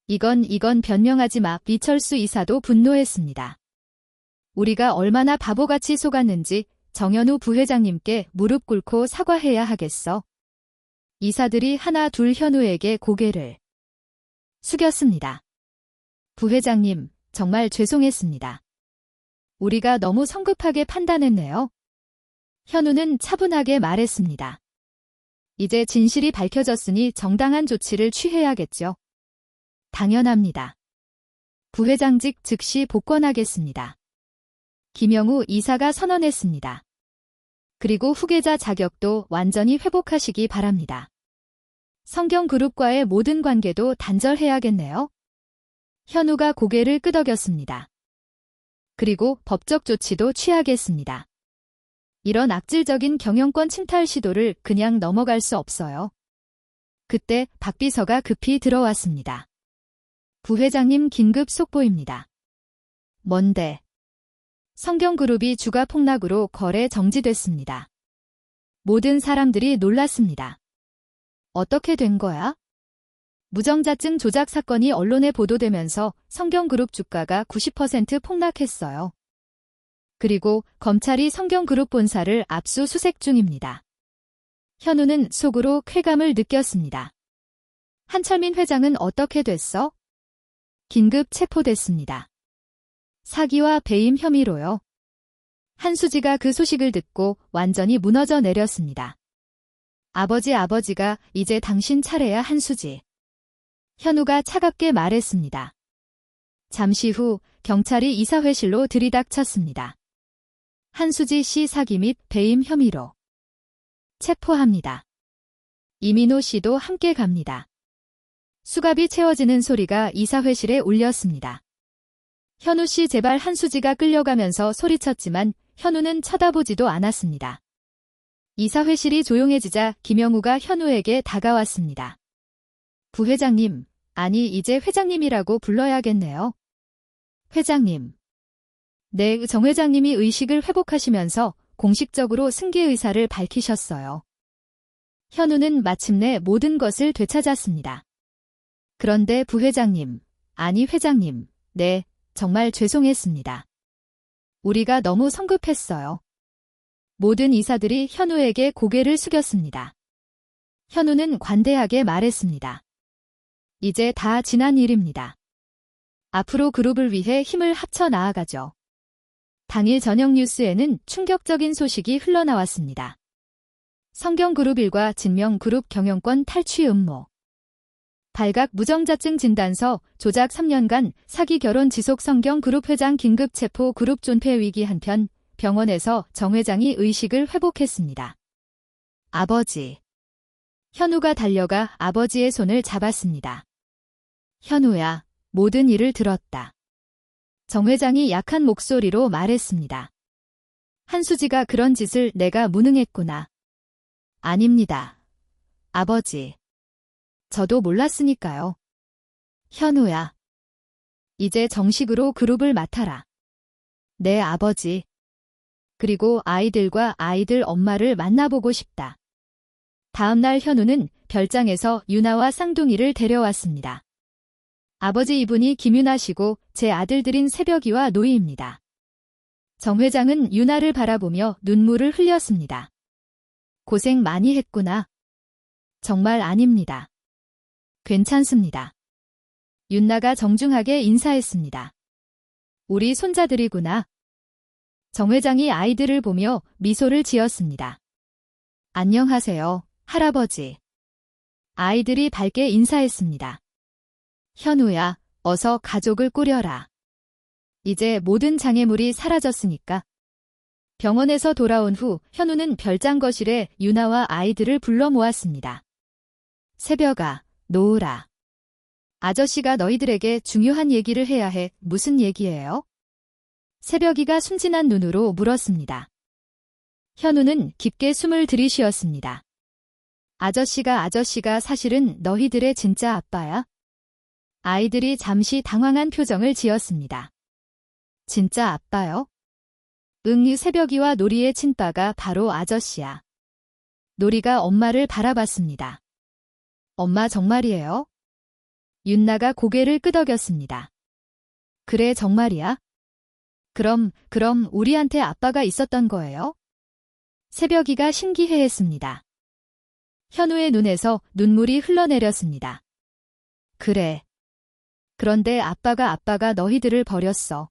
이건 변명하지 마. 이철수 이사도 분노했습니다. 우리가 얼마나 바보같이 속았는지 정연후 부회장님께 무릎 꿇고 사과해야 하겠어. 이사들이 하나 둘 현우에게 고개를 숙였습니다. 부회장님, 정말 죄송했습니다. 우리가 너무 성급하게 판단했네요. 현우는 차분하게 말했습니다. 이제 진실이 밝혀졌으니 정당한 조치를 취해야겠죠. 당연합니다. 부회장직 즉시 복권하겠습니다. 김영우 이사가 선언했습니다. 그리고 후계자 자격도 완전히 회복하시기 바랍니다. 성경그룹과의 모든 관계도 단절해야겠네요. 현우가 고개를 끄덕였습니다. 그리고 법적 조치도 취하겠습니다. 이런 악질적인 경영권 침탈 시도를 그냥 넘어갈 수 없어요. 그때 박 비서가 급히 들어왔습니다. 부회장님, 긴급 속보입니다. 뭔데? 성경그룹이 주가 폭락으로 거래 정지됐습니다. 모든 사람들이 놀랐습니다. 어떻게 된 거야? 무정자증 조작 사건이 언론에 보도되면서 성경그룹 주가가 90% 폭락했어요. 그리고 검찰이 성경그룹 본사를 압수수색 중입니다. 현우는 속으로 쾌감을 느꼈습니다. 한철민 회장은 어떻게 됐어? 긴급 체포됐습니다. 사기와 배임 혐의로요. 한수지가 그 소식을 듣고 완전히 무너져 내렸습니다. 아버지가 이제 당신 차례야, 한수지. 현우가 차갑게 말했습니다. 잠시 후 경찰이 이사회실로 들이닥쳤습니다. 한수지 씨 사기 및 배임 혐의로 체포합니다. 이민호 씨도 함께 갑니다. 수갑이 채워지는 소리가 이사회실에 울렸습니다. 현우 씨, 제발. 한수지가 끌려가면서 소리쳤지만 현우는 쳐다보지도 않았습니다. 이사회실이 조용해지자 김영우가 현우에게 다가왔습니다. 부회장님, 아니 이제 회장님이라고 불러야겠네요. 회장님. 네, 정 회장님이 의식을 회복하시면서 공식적으로 승계 의사를 밝히셨어요. 현우는 마침내 모든 것을 되찾았습니다. 그런데 부회장님, 아니 회장님, 네, 정말 죄송했습니다. 우리가 너무 성급했어요. 모든 이사들이 현우에게 고개를 숙였습니다. 현우는 관대하게 말했습니다. 이제 다 지난 일입니다. 앞으로 그룹을 위해 힘을 합쳐 나아가죠. 당일 저녁 뉴스에는 충격적인 소식이 흘러나왔습니다. 성경그룹 일과 진명그룹 경영권 탈취 음모. 발각 무정자증 진단서 조작 3년간 사기 결혼 지속 성경그룹 회장 긴급 체포 그룹 존폐 위기. 한편 병원에서 정 회장이 의식을 회복했습니다. 아버지. 현우가 달려가 아버지의 손을 잡았습니다. 현우야, 모든 일을 들었다. 정 회장이 약한 목소리로 말했습니다. 한수지가 그런 짓을 내가 무능했구나. 아닙니다. 아버지. 저도 몰랐으니까요. 현우야. 이제 정식으로 그룹을 맡아라. 네, 아버지. 그리고 아이들과 아이들 엄마를 만나보고 싶다. 다음날 현우는 별장에서 유나와 쌍둥이를 데려왔습니다. 아버지 이분이 김유나시고 제 아들들인 새벽이와 노이입니다. 정 회장은 유나를 바라보며 눈물을 흘렸습니다. 고생 많이 했구나. 정말 아닙니다. 괜찮습니다. 윤나가 정중하게 인사했습니다. 우리 손자들이구나. 정 회장이 아이들을 보며 미소를 지었습니다. 안녕하세요, 할아버지. 아이들이 밝게 인사했습니다. 현우야, 어서 가족을 꾸려라. 이제 모든 장애물이 사라졌으니까. 병원에서 돌아온 후 현우는 별장 거실에 유나와 아이들을 불러 모았습니다. 새벽아, 노을아. 아저씨가 너희들에게 중요한 얘기를 해야 해. 무슨 얘기예요? 새벽이가 순진한 눈으로 물었습니다. 현우는 깊게 숨을 들이쉬었습니다. 아저씨가 사실은 너희들의 진짜 아빠야? 아이들이 잠시 당황한 표정을 지었습니다. 진짜 아빠요? 응, 새벽이와 노리의 친빠가 바로 아저씨야. 노리가 엄마를 바라봤습니다. 엄마 정말이에요? 윤나가 고개를 끄덕였습니다. 그래, 정말이야? 그럼 우리한테 아빠가 있었던 거예요? 새벽이가 신기해했습니다. 현우의 눈에서 눈물이 흘러내렸습니다. 그래. 그런데 아빠가 너희들을 버렸어.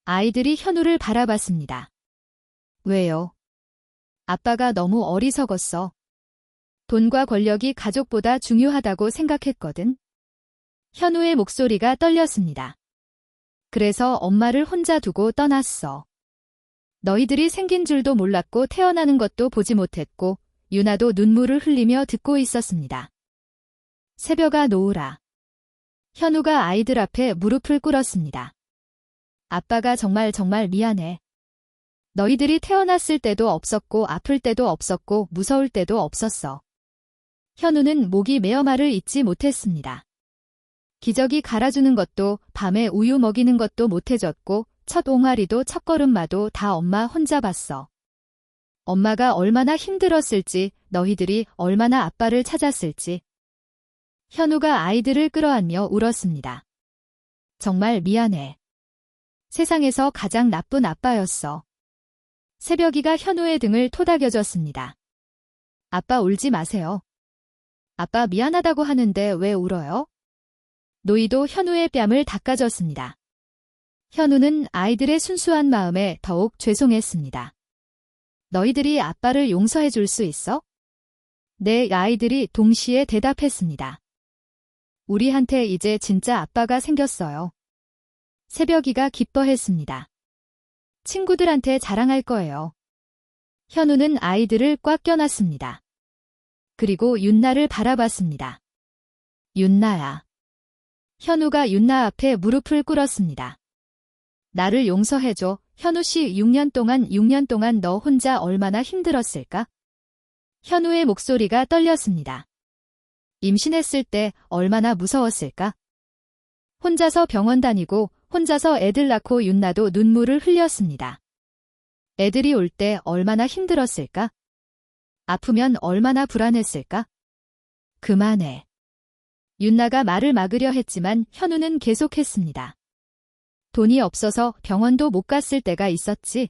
아이들이 현우를 바라봤습니다. 왜요? 아빠가 너무 어리석었어. 돈과 권력이 가족보다 중요하다고 생각했거든. 현우의 목소리가 떨렸습니다. 그래서 엄마를 혼자 두고 떠났어. 너희들이 생긴 줄도 몰랐고 태어나는 것도 보지 못했고 유나도 눈물을 흘리며 듣고 있었습니다. 새벽아, 노을아. 현우가 아이들 앞에 무릎을 꿇었습니다. 아빠가 정말 미안해. 너희들이 태어났을 때도 없었고 아플 때도 없었고 무서울 때도 없었어. 현우는 목이 메어 말을 잇지 못했습니다. 기저귀 갈아주는 것도 밤에 우유 먹이는 것도 못해줬고 첫 옹알이도 첫 걸음마도 다 엄마 혼자 봤어. 엄마가 얼마나 힘들었을지, 너희들이 얼마나 아빠를 찾았을지. 현우가 아이들을 끌어안며 울었습니다. 정말 미안해. 세상에서 가장 나쁜 아빠였어. 새벽이가 현우의 등을 토닥여줬습니다. 아빠 울지 마세요. 아빠 미안하다고 하는데 왜 울어요? 노이도 현우의 뺨을 닦아줬습니다. 현우는 아이들의 순수한 마음에 더욱 죄송했습니다. 너희들이 아빠를 용서해 줄 수 있어? 네, 아이들이 동시에 대답했습니다. 우리한테 이제 진짜 아빠가 생겼어요. 새벽이가 기뻐했습니다. 친구들한테 자랑할 거예요. 현우는 아이들을 꽉 껴놨습니다. 그리고 윤나를 바라봤습니다. 윤나야. 현우가 윤나 앞에 무릎을 꿇었습니다. 나를 용서해줘. 현우씨 6년 동안 너 혼자 얼마나 힘들었을까? 현우의 목소리가 떨렸습니다. 임신했을 때 얼마나 무서웠을까? 혼자서 병원 다니고 혼자서 애들 낳고 윤나도 눈물을 흘렸습니다. 애들이 올 때 얼마나 힘들었을까? 아프면 얼마나 불안했을까? 그만해. 윤나가 말을 막으려 했지만 현우는 계속했습니다. 돈이 없어서 병원도 못 갔을 때가 있었지.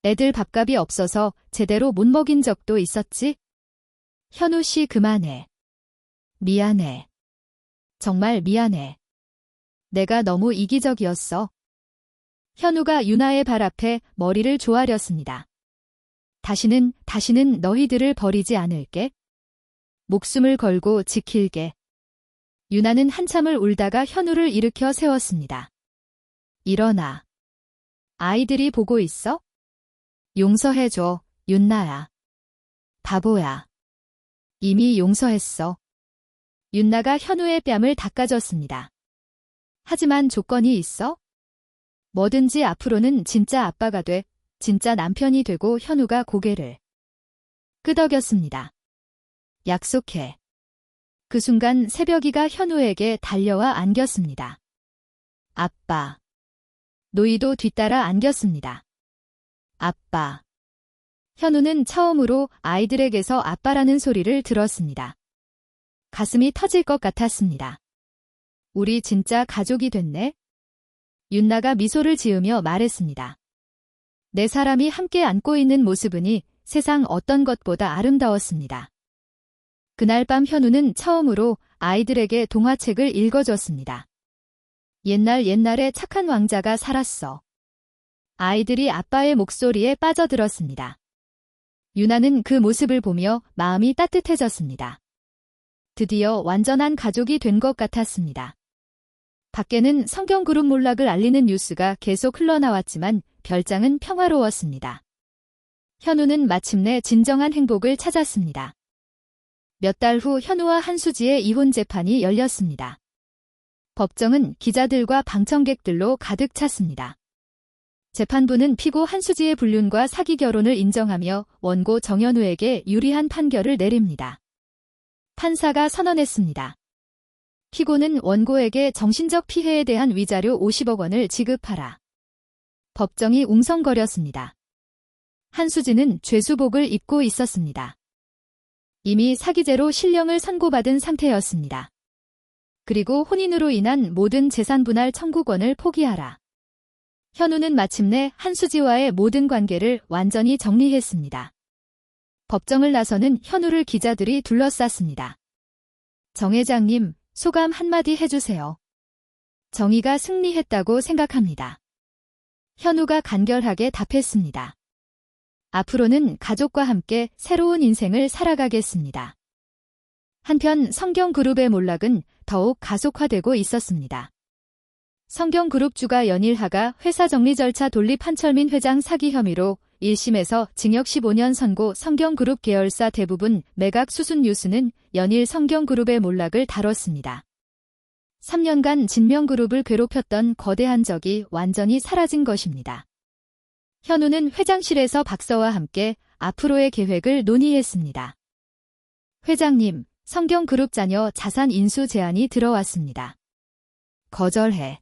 애들 밥값이 없어서 제대로 못 먹인 적도 있었지. 현우 씨 그만해. 미안해. 정말 미안해. 내가 너무 이기적이었어. 현우가 윤아의 발 앞에 머리를 조아렸습니다. 다시는 너희들을 버리지 않을게. 목숨을 걸고 지킬게. 윤아는 한참을 울다가 현우를 일으켜 세웠습니다. 일어나. 아이들이 보고 있어? 용서해줘, 윤나야. 바보야. 이미 용서했어. 윤나가 현우의 뺨을 닦아줬습니다. 하지만 조건이 있어? 뭐든지 앞으로는 진짜 아빠가 돼, 진짜 남편이 되고 현우가 고개를 끄덕였습니다. 약속해. 그 순간 새벽이가 현우에게 달려와 안겼습니다. 아빠. 노이도 뒤따라 안겼습니다. 아빠. 현우는 처음으로 아이들에게서 아빠라는 소리를 들었습니다. 가슴이 터질 것 같았습니다. 우리 진짜 가족이 됐네? 윤나가 미소를 지으며 말했습니다. 네 사람이 함께 안고 있는 모습은이 세상 어떤 것보다 아름다웠습니다. 그날 밤 현우는 처음으로 아이들에게 동화책을 읽어줬습니다. 옛날에 착한 왕자가 살았어. 아이들이 아빠의 목소리에 빠져들었습니다. 윤아는 그 모습을 보며 마음이 따뜻해졌습니다. 드디어 완전한 가족이 된 것 같았습니다. 밖에는 성경그룹 몰락을 알리는 뉴스가 계속 흘러나왔지만 별장은 평화로웠습니다. 현우는 마침내 진정한 행복을 찾았습니다. 몇 달 후 현우와 한수지의 이혼 재판이 열렸습니다. 법정은 기자들과 방청객들로 가득 찼습니다. 재판부는 피고 한수지의 불륜과 사기 결혼을 인정하며 원고 정현우에게 유리한 판결을 내립니다. 판사가 선언했습니다. 피고는 원고에게 정신적 피해에 대한 위자료 50억 원을 지급하라. 법정이 웅성거렸습니다. 한수지는 죄수복을 입고 있었습니다. 이미 사기죄로 실형을 선고받은 상태였습니다. 그리고 혼인으로 인한 모든 재산 분할 청구권을 포기하라. 현우는 마침내 한수지와의 모든 관계를 완전히 정리했습니다. 법정을 나서는 현우를 기자들이 둘러쌌습니다. 정 회장님, 소감 한마디 해주세요. 정의가 승리했다고 생각합니다. 현우가 간결하게 답했습니다. 앞으로는 가족과 함께 새로운 인생을 살아가겠습니다. 한편 성경그룹의 몰락은 더욱 가속화되고 있었습니다. 성경그룹주가 연일하가 회사 정리 절차 돌립 한철민 회장 사기 혐의로 1심에서 징역 15년 선고 성경그룹 계열사 대부분 매각 수순 뉴스는 연일 성경그룹의 몰락을 다뤘습니다. 3년간 진명그룹을 괴롭혔던 거대한 적이 완전히 사라진 것입니다. 현우는 회장실에서 박서와 함께 앞으로의 계획을 논의했습니다. 회장님, 성경그룹 자녀 자산 인수 제안이 들어왔습니다. 거절해.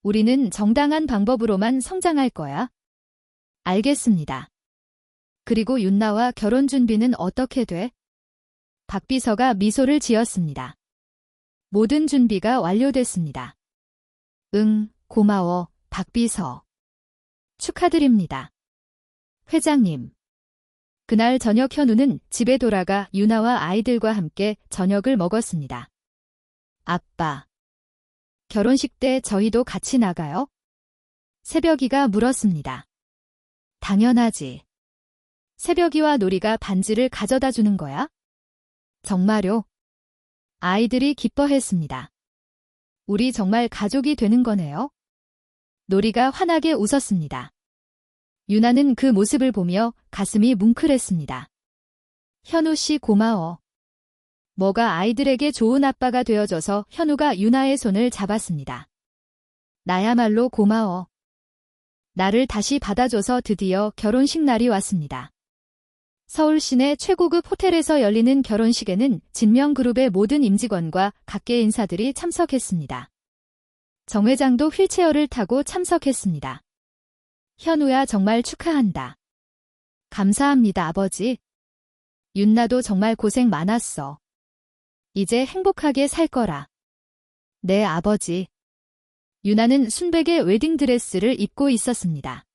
우리는 정당한 방법으로만 성장할 거야. 알겠습니다. 그리고 윤나와 결혼 준비는 어떻게 돼? 박 비서가 미소를 지었습니다. 모든 준비가 완료됐습니다. 응, 고마워, 박 비서. 축하드립니다. 회장님. 그날 저녁 현우는 집에 돌아가 윤아와 아이들과 함께 저녁을 먹었습니다. 아빠. 결혼식 때 저희도 같이 나가요? 새벽이가 물었습니다. 당연하지. 새벽이와 놀이가 반지를 가져다 주는 거야? 정말요? 아이들이 기뻐했습니다. 우리 정말 가족이 되는 거네요. 놀이가 환하게 웃었습니다. 윤아는 그 모습을 보며 가슴이 뭉클했습니다. 현우 씨 고마워. 뭐가 아이들에게 좋은 아빠가 되어줘서 현우가 윤아의 손을 잡았습니다. 나야말로 고마워. 나를 다시 받아줘서 드디어 결혼식 날이 왔습니다. 서울 시내 최고급 호텔에서 열리는 결혼식에는 진명그룹의 모든 임직원과 각계 인사들이 참석했습니다. 정 회장도 휠체어를 타고 참석했습니다. 현우야, 정말 축하한다. 감사합니다, 아버지. 윤나도 정말 고생 많았어. 이제 행복하게 살 거라. 네, 아버지. 유나는 순백의 웨딩드레스를 입고 있었습니다.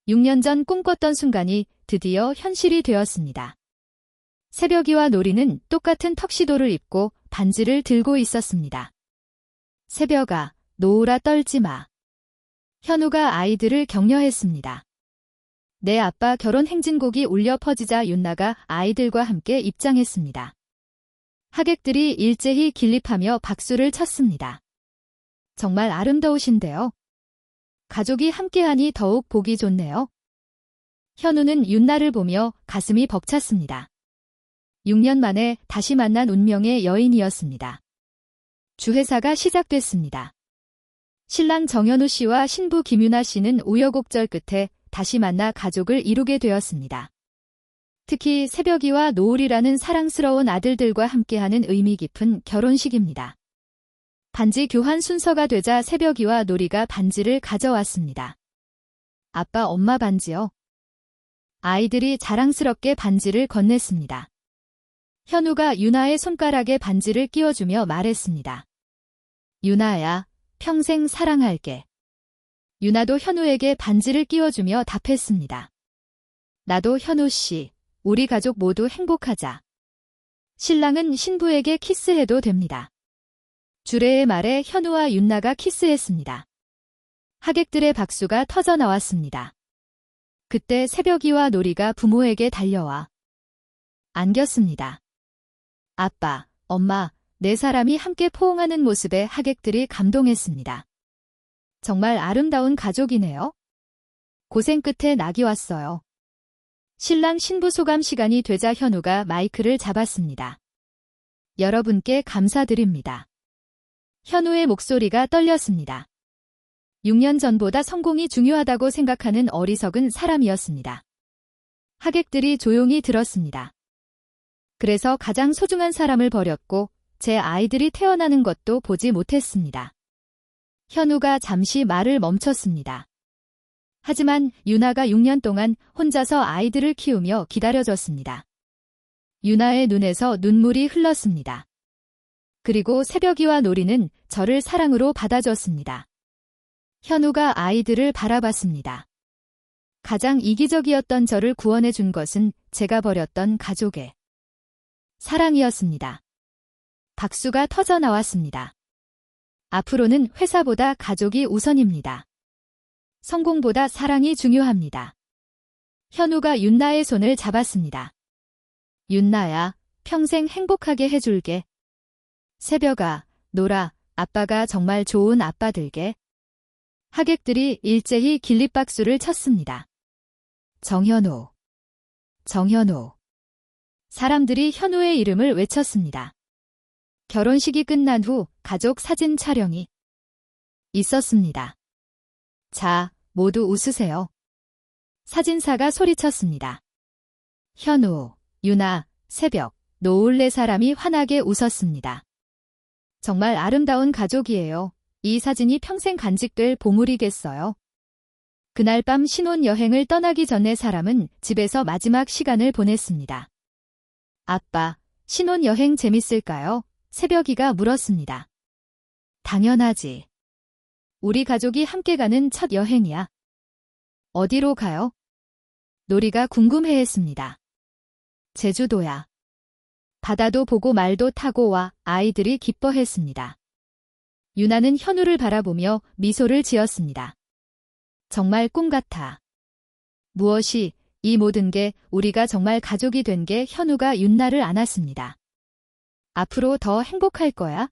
6년 전 꿈꿨던 순간이 드디어 현실이 되었습니다. 새벽이와 노리는 똑같은 턱시도를 입고 반지를 들고 있었습니다. 새벽아, 노으라 떨지 마. 현우가 아이들을 격려했습니다. 내 아빠 결혼 행진곡이 울려 퍼지자 윤나가 아이들과 함께 입장했습니다. 하객들이 일제히 길립하며 박수를 쳤습니다. 정말 아름다우신데요. 가족이 함께하니 더욱 보기 좋네요. 현우는 윤나를 보며 가슴이 벅찼습니다. 6년 만에 다시 만난 운명의 여인이었습니다. 주회사가 시작됐습니다. 신랑 정현우 씨와 신부 김유나 씨는 우여곡절 끝에 다시 만나 가족을 이루게 되었습니다. 특히 새벽이와 노을이라는 사랑스러운 아들들과 함께하는 의미 깊은 결혼식입니다. 반지 교환 순서가 되자 새벽이와 노리가 반지를 가져왔습니다. 아빠, 엄마 반지요. 아이들이 자랑스럽게 반지를 건넸습니다. 현우가 유나의 손가락에 반지를 끼워주며 말했습니다. 유나야, 평생 사랑할게. 유나도 현우에게 반지를 끼워주며 답했습니다. 나도 현우 씨, 우리 가족 모두 행복하자. 신랑은 신부에게 키스해도 됩니다. 주례의 말에 현우와 윤나가 키스했습니다. 하객들의 박수가 터져 나왔습니다. 그때 새벽이와 노리가 부모에게 달려와 안겼습니다. 아빠, 엄마, 네 사람이 함께 포옹하는 모습에 하객들이 감동했습니다. 정말 아름다운 가족이네요. 고생 끝에 낙이 왔어요. 신랑 신부 소감 시간이 되자 현우가 마이크를 잡았습니다. 여러분께 감사드립니다. 현우의 목소리가 떨렸습니다. 6년 전보다 성공이 중요하다고 생각하는 어리석은 사람이었습니다. 하객들이 조용히 들었습니다. 그래서 가장 소중한 사람을 버렸고 제 아이들이 태어나는 것도 보지 못했습니다. 현우가 잠시 말을 멈췄습니다. 하지만 유나가 6년 동안 혼자서 아이들을 키우며 기다려줬습니다. 유나의 눈에서 눈물이 흘렀습니다. 그리고 새벽이와 노리는 저를 사랑으로 받아줬습니다. 현우가 아이들을 바라봤습니다. 가장 이기적이었던 저를 구원해 준 것은 제가 버렸던 가족의 사랑이었습니다. 박수가 터져 나왔습니다. 앞으로는 회사보다 가족이 우선입니다. 성공보다 사랑이 중요합니다. 현우가 윤나의 손을 잡았습니다. 윤나야, 평생 행복하게 해줄게. 새벽아, 노라, 아빠가 정말 좋은 아빠 될게. 하객들이 일제히 길립박수를 쳤습니다. 정현우, 정현우. 사람들이 현우의 이름을 외쳤습니다. 결혼식이 끝난 후 가족 사진 촬영이 있었습니다. 자, 모두 웃으세요. 사진사가 소리쳤습니다. 현우, 유나, 새벽, 노을 네 사람이 환하게 웃었습니다. 정말 아름다운 가족이에요. 이 사진이 평생 간직될 보물이겠어요. 그날 밤 신혼여행을 떠나기 전에 사람은 집에서 마지막 시간을 보냈습니다. 아빠, 신혼여행 재밌을까요? 새벽이가 물었습니다. 당연하지. 우리 가족이 함께 가는 첫 여행이야. 어디로 가요? 노리가 궁금해했습니다. 제주도야. 바다도 보고 말도 타고 와. 아이들이 기뻐했습니다. 유나는 현우를 바라보며 미소를 지었습니다. 정말 꿈 같아. 무엇이, 이 모든 게 우리가 정말 가족이 된 게 현우가 윤나를 안았습니다. 앞으로 더 행복할 거야.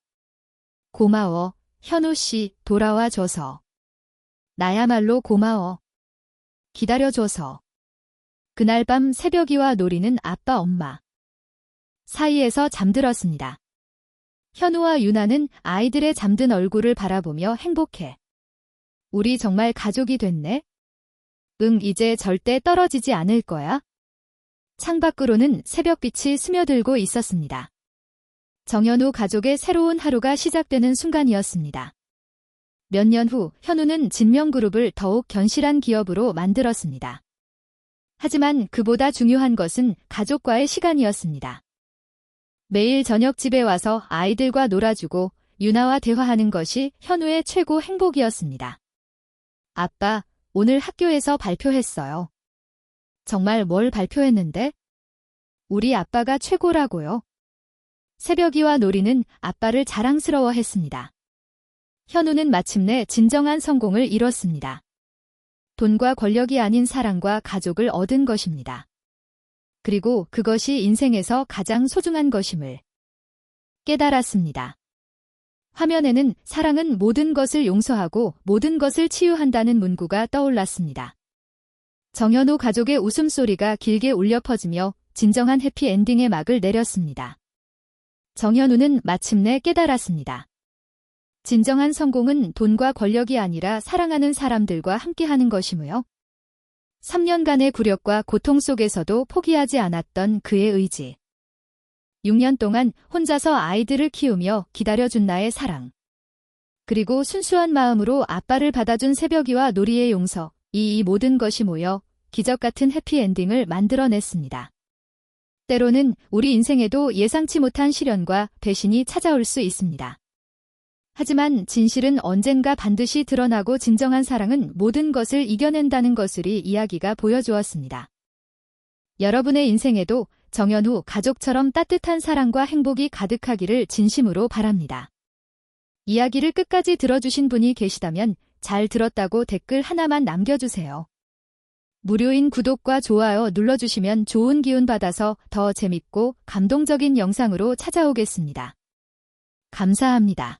고마워, 현우 씨, 돌아와줘서. 나야말로 고마워. 기다려줘서. 그날 밤 새벽이와 노리는 아빠 엄마 사이에서 잠들었습니다. 현우와 유나는 아이들의 잠든 얼굴을 바라보며 행복해. 우리 정말 가족이 됐네? 응, 이제 절대 떨어지지 않을 거야. 창밖으로는 새벽빛이 스며들고 있었습니다. 정연우 가족의 새로운 하루가 시작되는 순간이었습니다. 몇 년 후 현우는 진명그룹을 더욱 견실한 기업으로 만들었습니다. 하지만 그보다 중요한 것은 가족과의 시간이었습니다. 매일 저녁 집에 와서 아이들과 놀아주고 유나와 대화하는 것이 현우의 최고 행복이었습니다. 아빠, 오늘 학교에서 발표했어요. 정말 뭘 발표했는데? 우리 아빠가 최고라고요. 새벽이와 놀이는 아빠를 자랑스러워했습니다. 현우는 마침내 진정한 성공을 이뤘습니다. 돈과 권력이 아닌 사랑과 가족을 얻은 것입니다. 그리고 그것이 인생에서 가장 소중한 것임을 깨달았습니다. 화면에는 사랑은 모든 것을 용서하고 모든 것을 치유한다는 문구가 떠올랐습니다. 정현우 가족의 웃음소리가 길게 울려 퍼지며 진정한 해피엔딩의 막을 내렸습니다. 정현우는 마침내 깨달았습니다. 진정한 성공은 돈과 권력이 아니라 사랑하는 사람들과 함께하는 것이므요. 3년간의 굴욕과 고통 속에서도 포기하지 않았던 그의 의지. 6년 동안 혼자서 아이들을 키우며 기다려준 나의 사랑. 그리고 순수한 마음으로 아빠를 받아준 새벽이와 놀이의 용서, 이 모든 것이 모여 기적 같은 해피엔딩을 만들어냈습니다. 때로는 우리 인생에도 예상치 못한 시련과 배신이 찾아올 수 있습니다. 하지만 진실은 언젠가 반드시 드러나고 진정한 사랑은 모든 것을 이겨낸다는 것을 이 이야기가 보여주었습니다. 여러분의 인생에도 정연우 가족처럼 따뜻한 사랑과 행복이 가득하기를 진심으로 바랍니다. 이야기를 끝까지 들어주신 분이 계시다면 잘 들었다고 댓글 하나만 남겨주세요. 무료인 구독과 좋아요 눌러주시면 좋은 기운 받아서 더 재밌고 감동적인 영상으로 찾아오겠습니다. 감사합니다.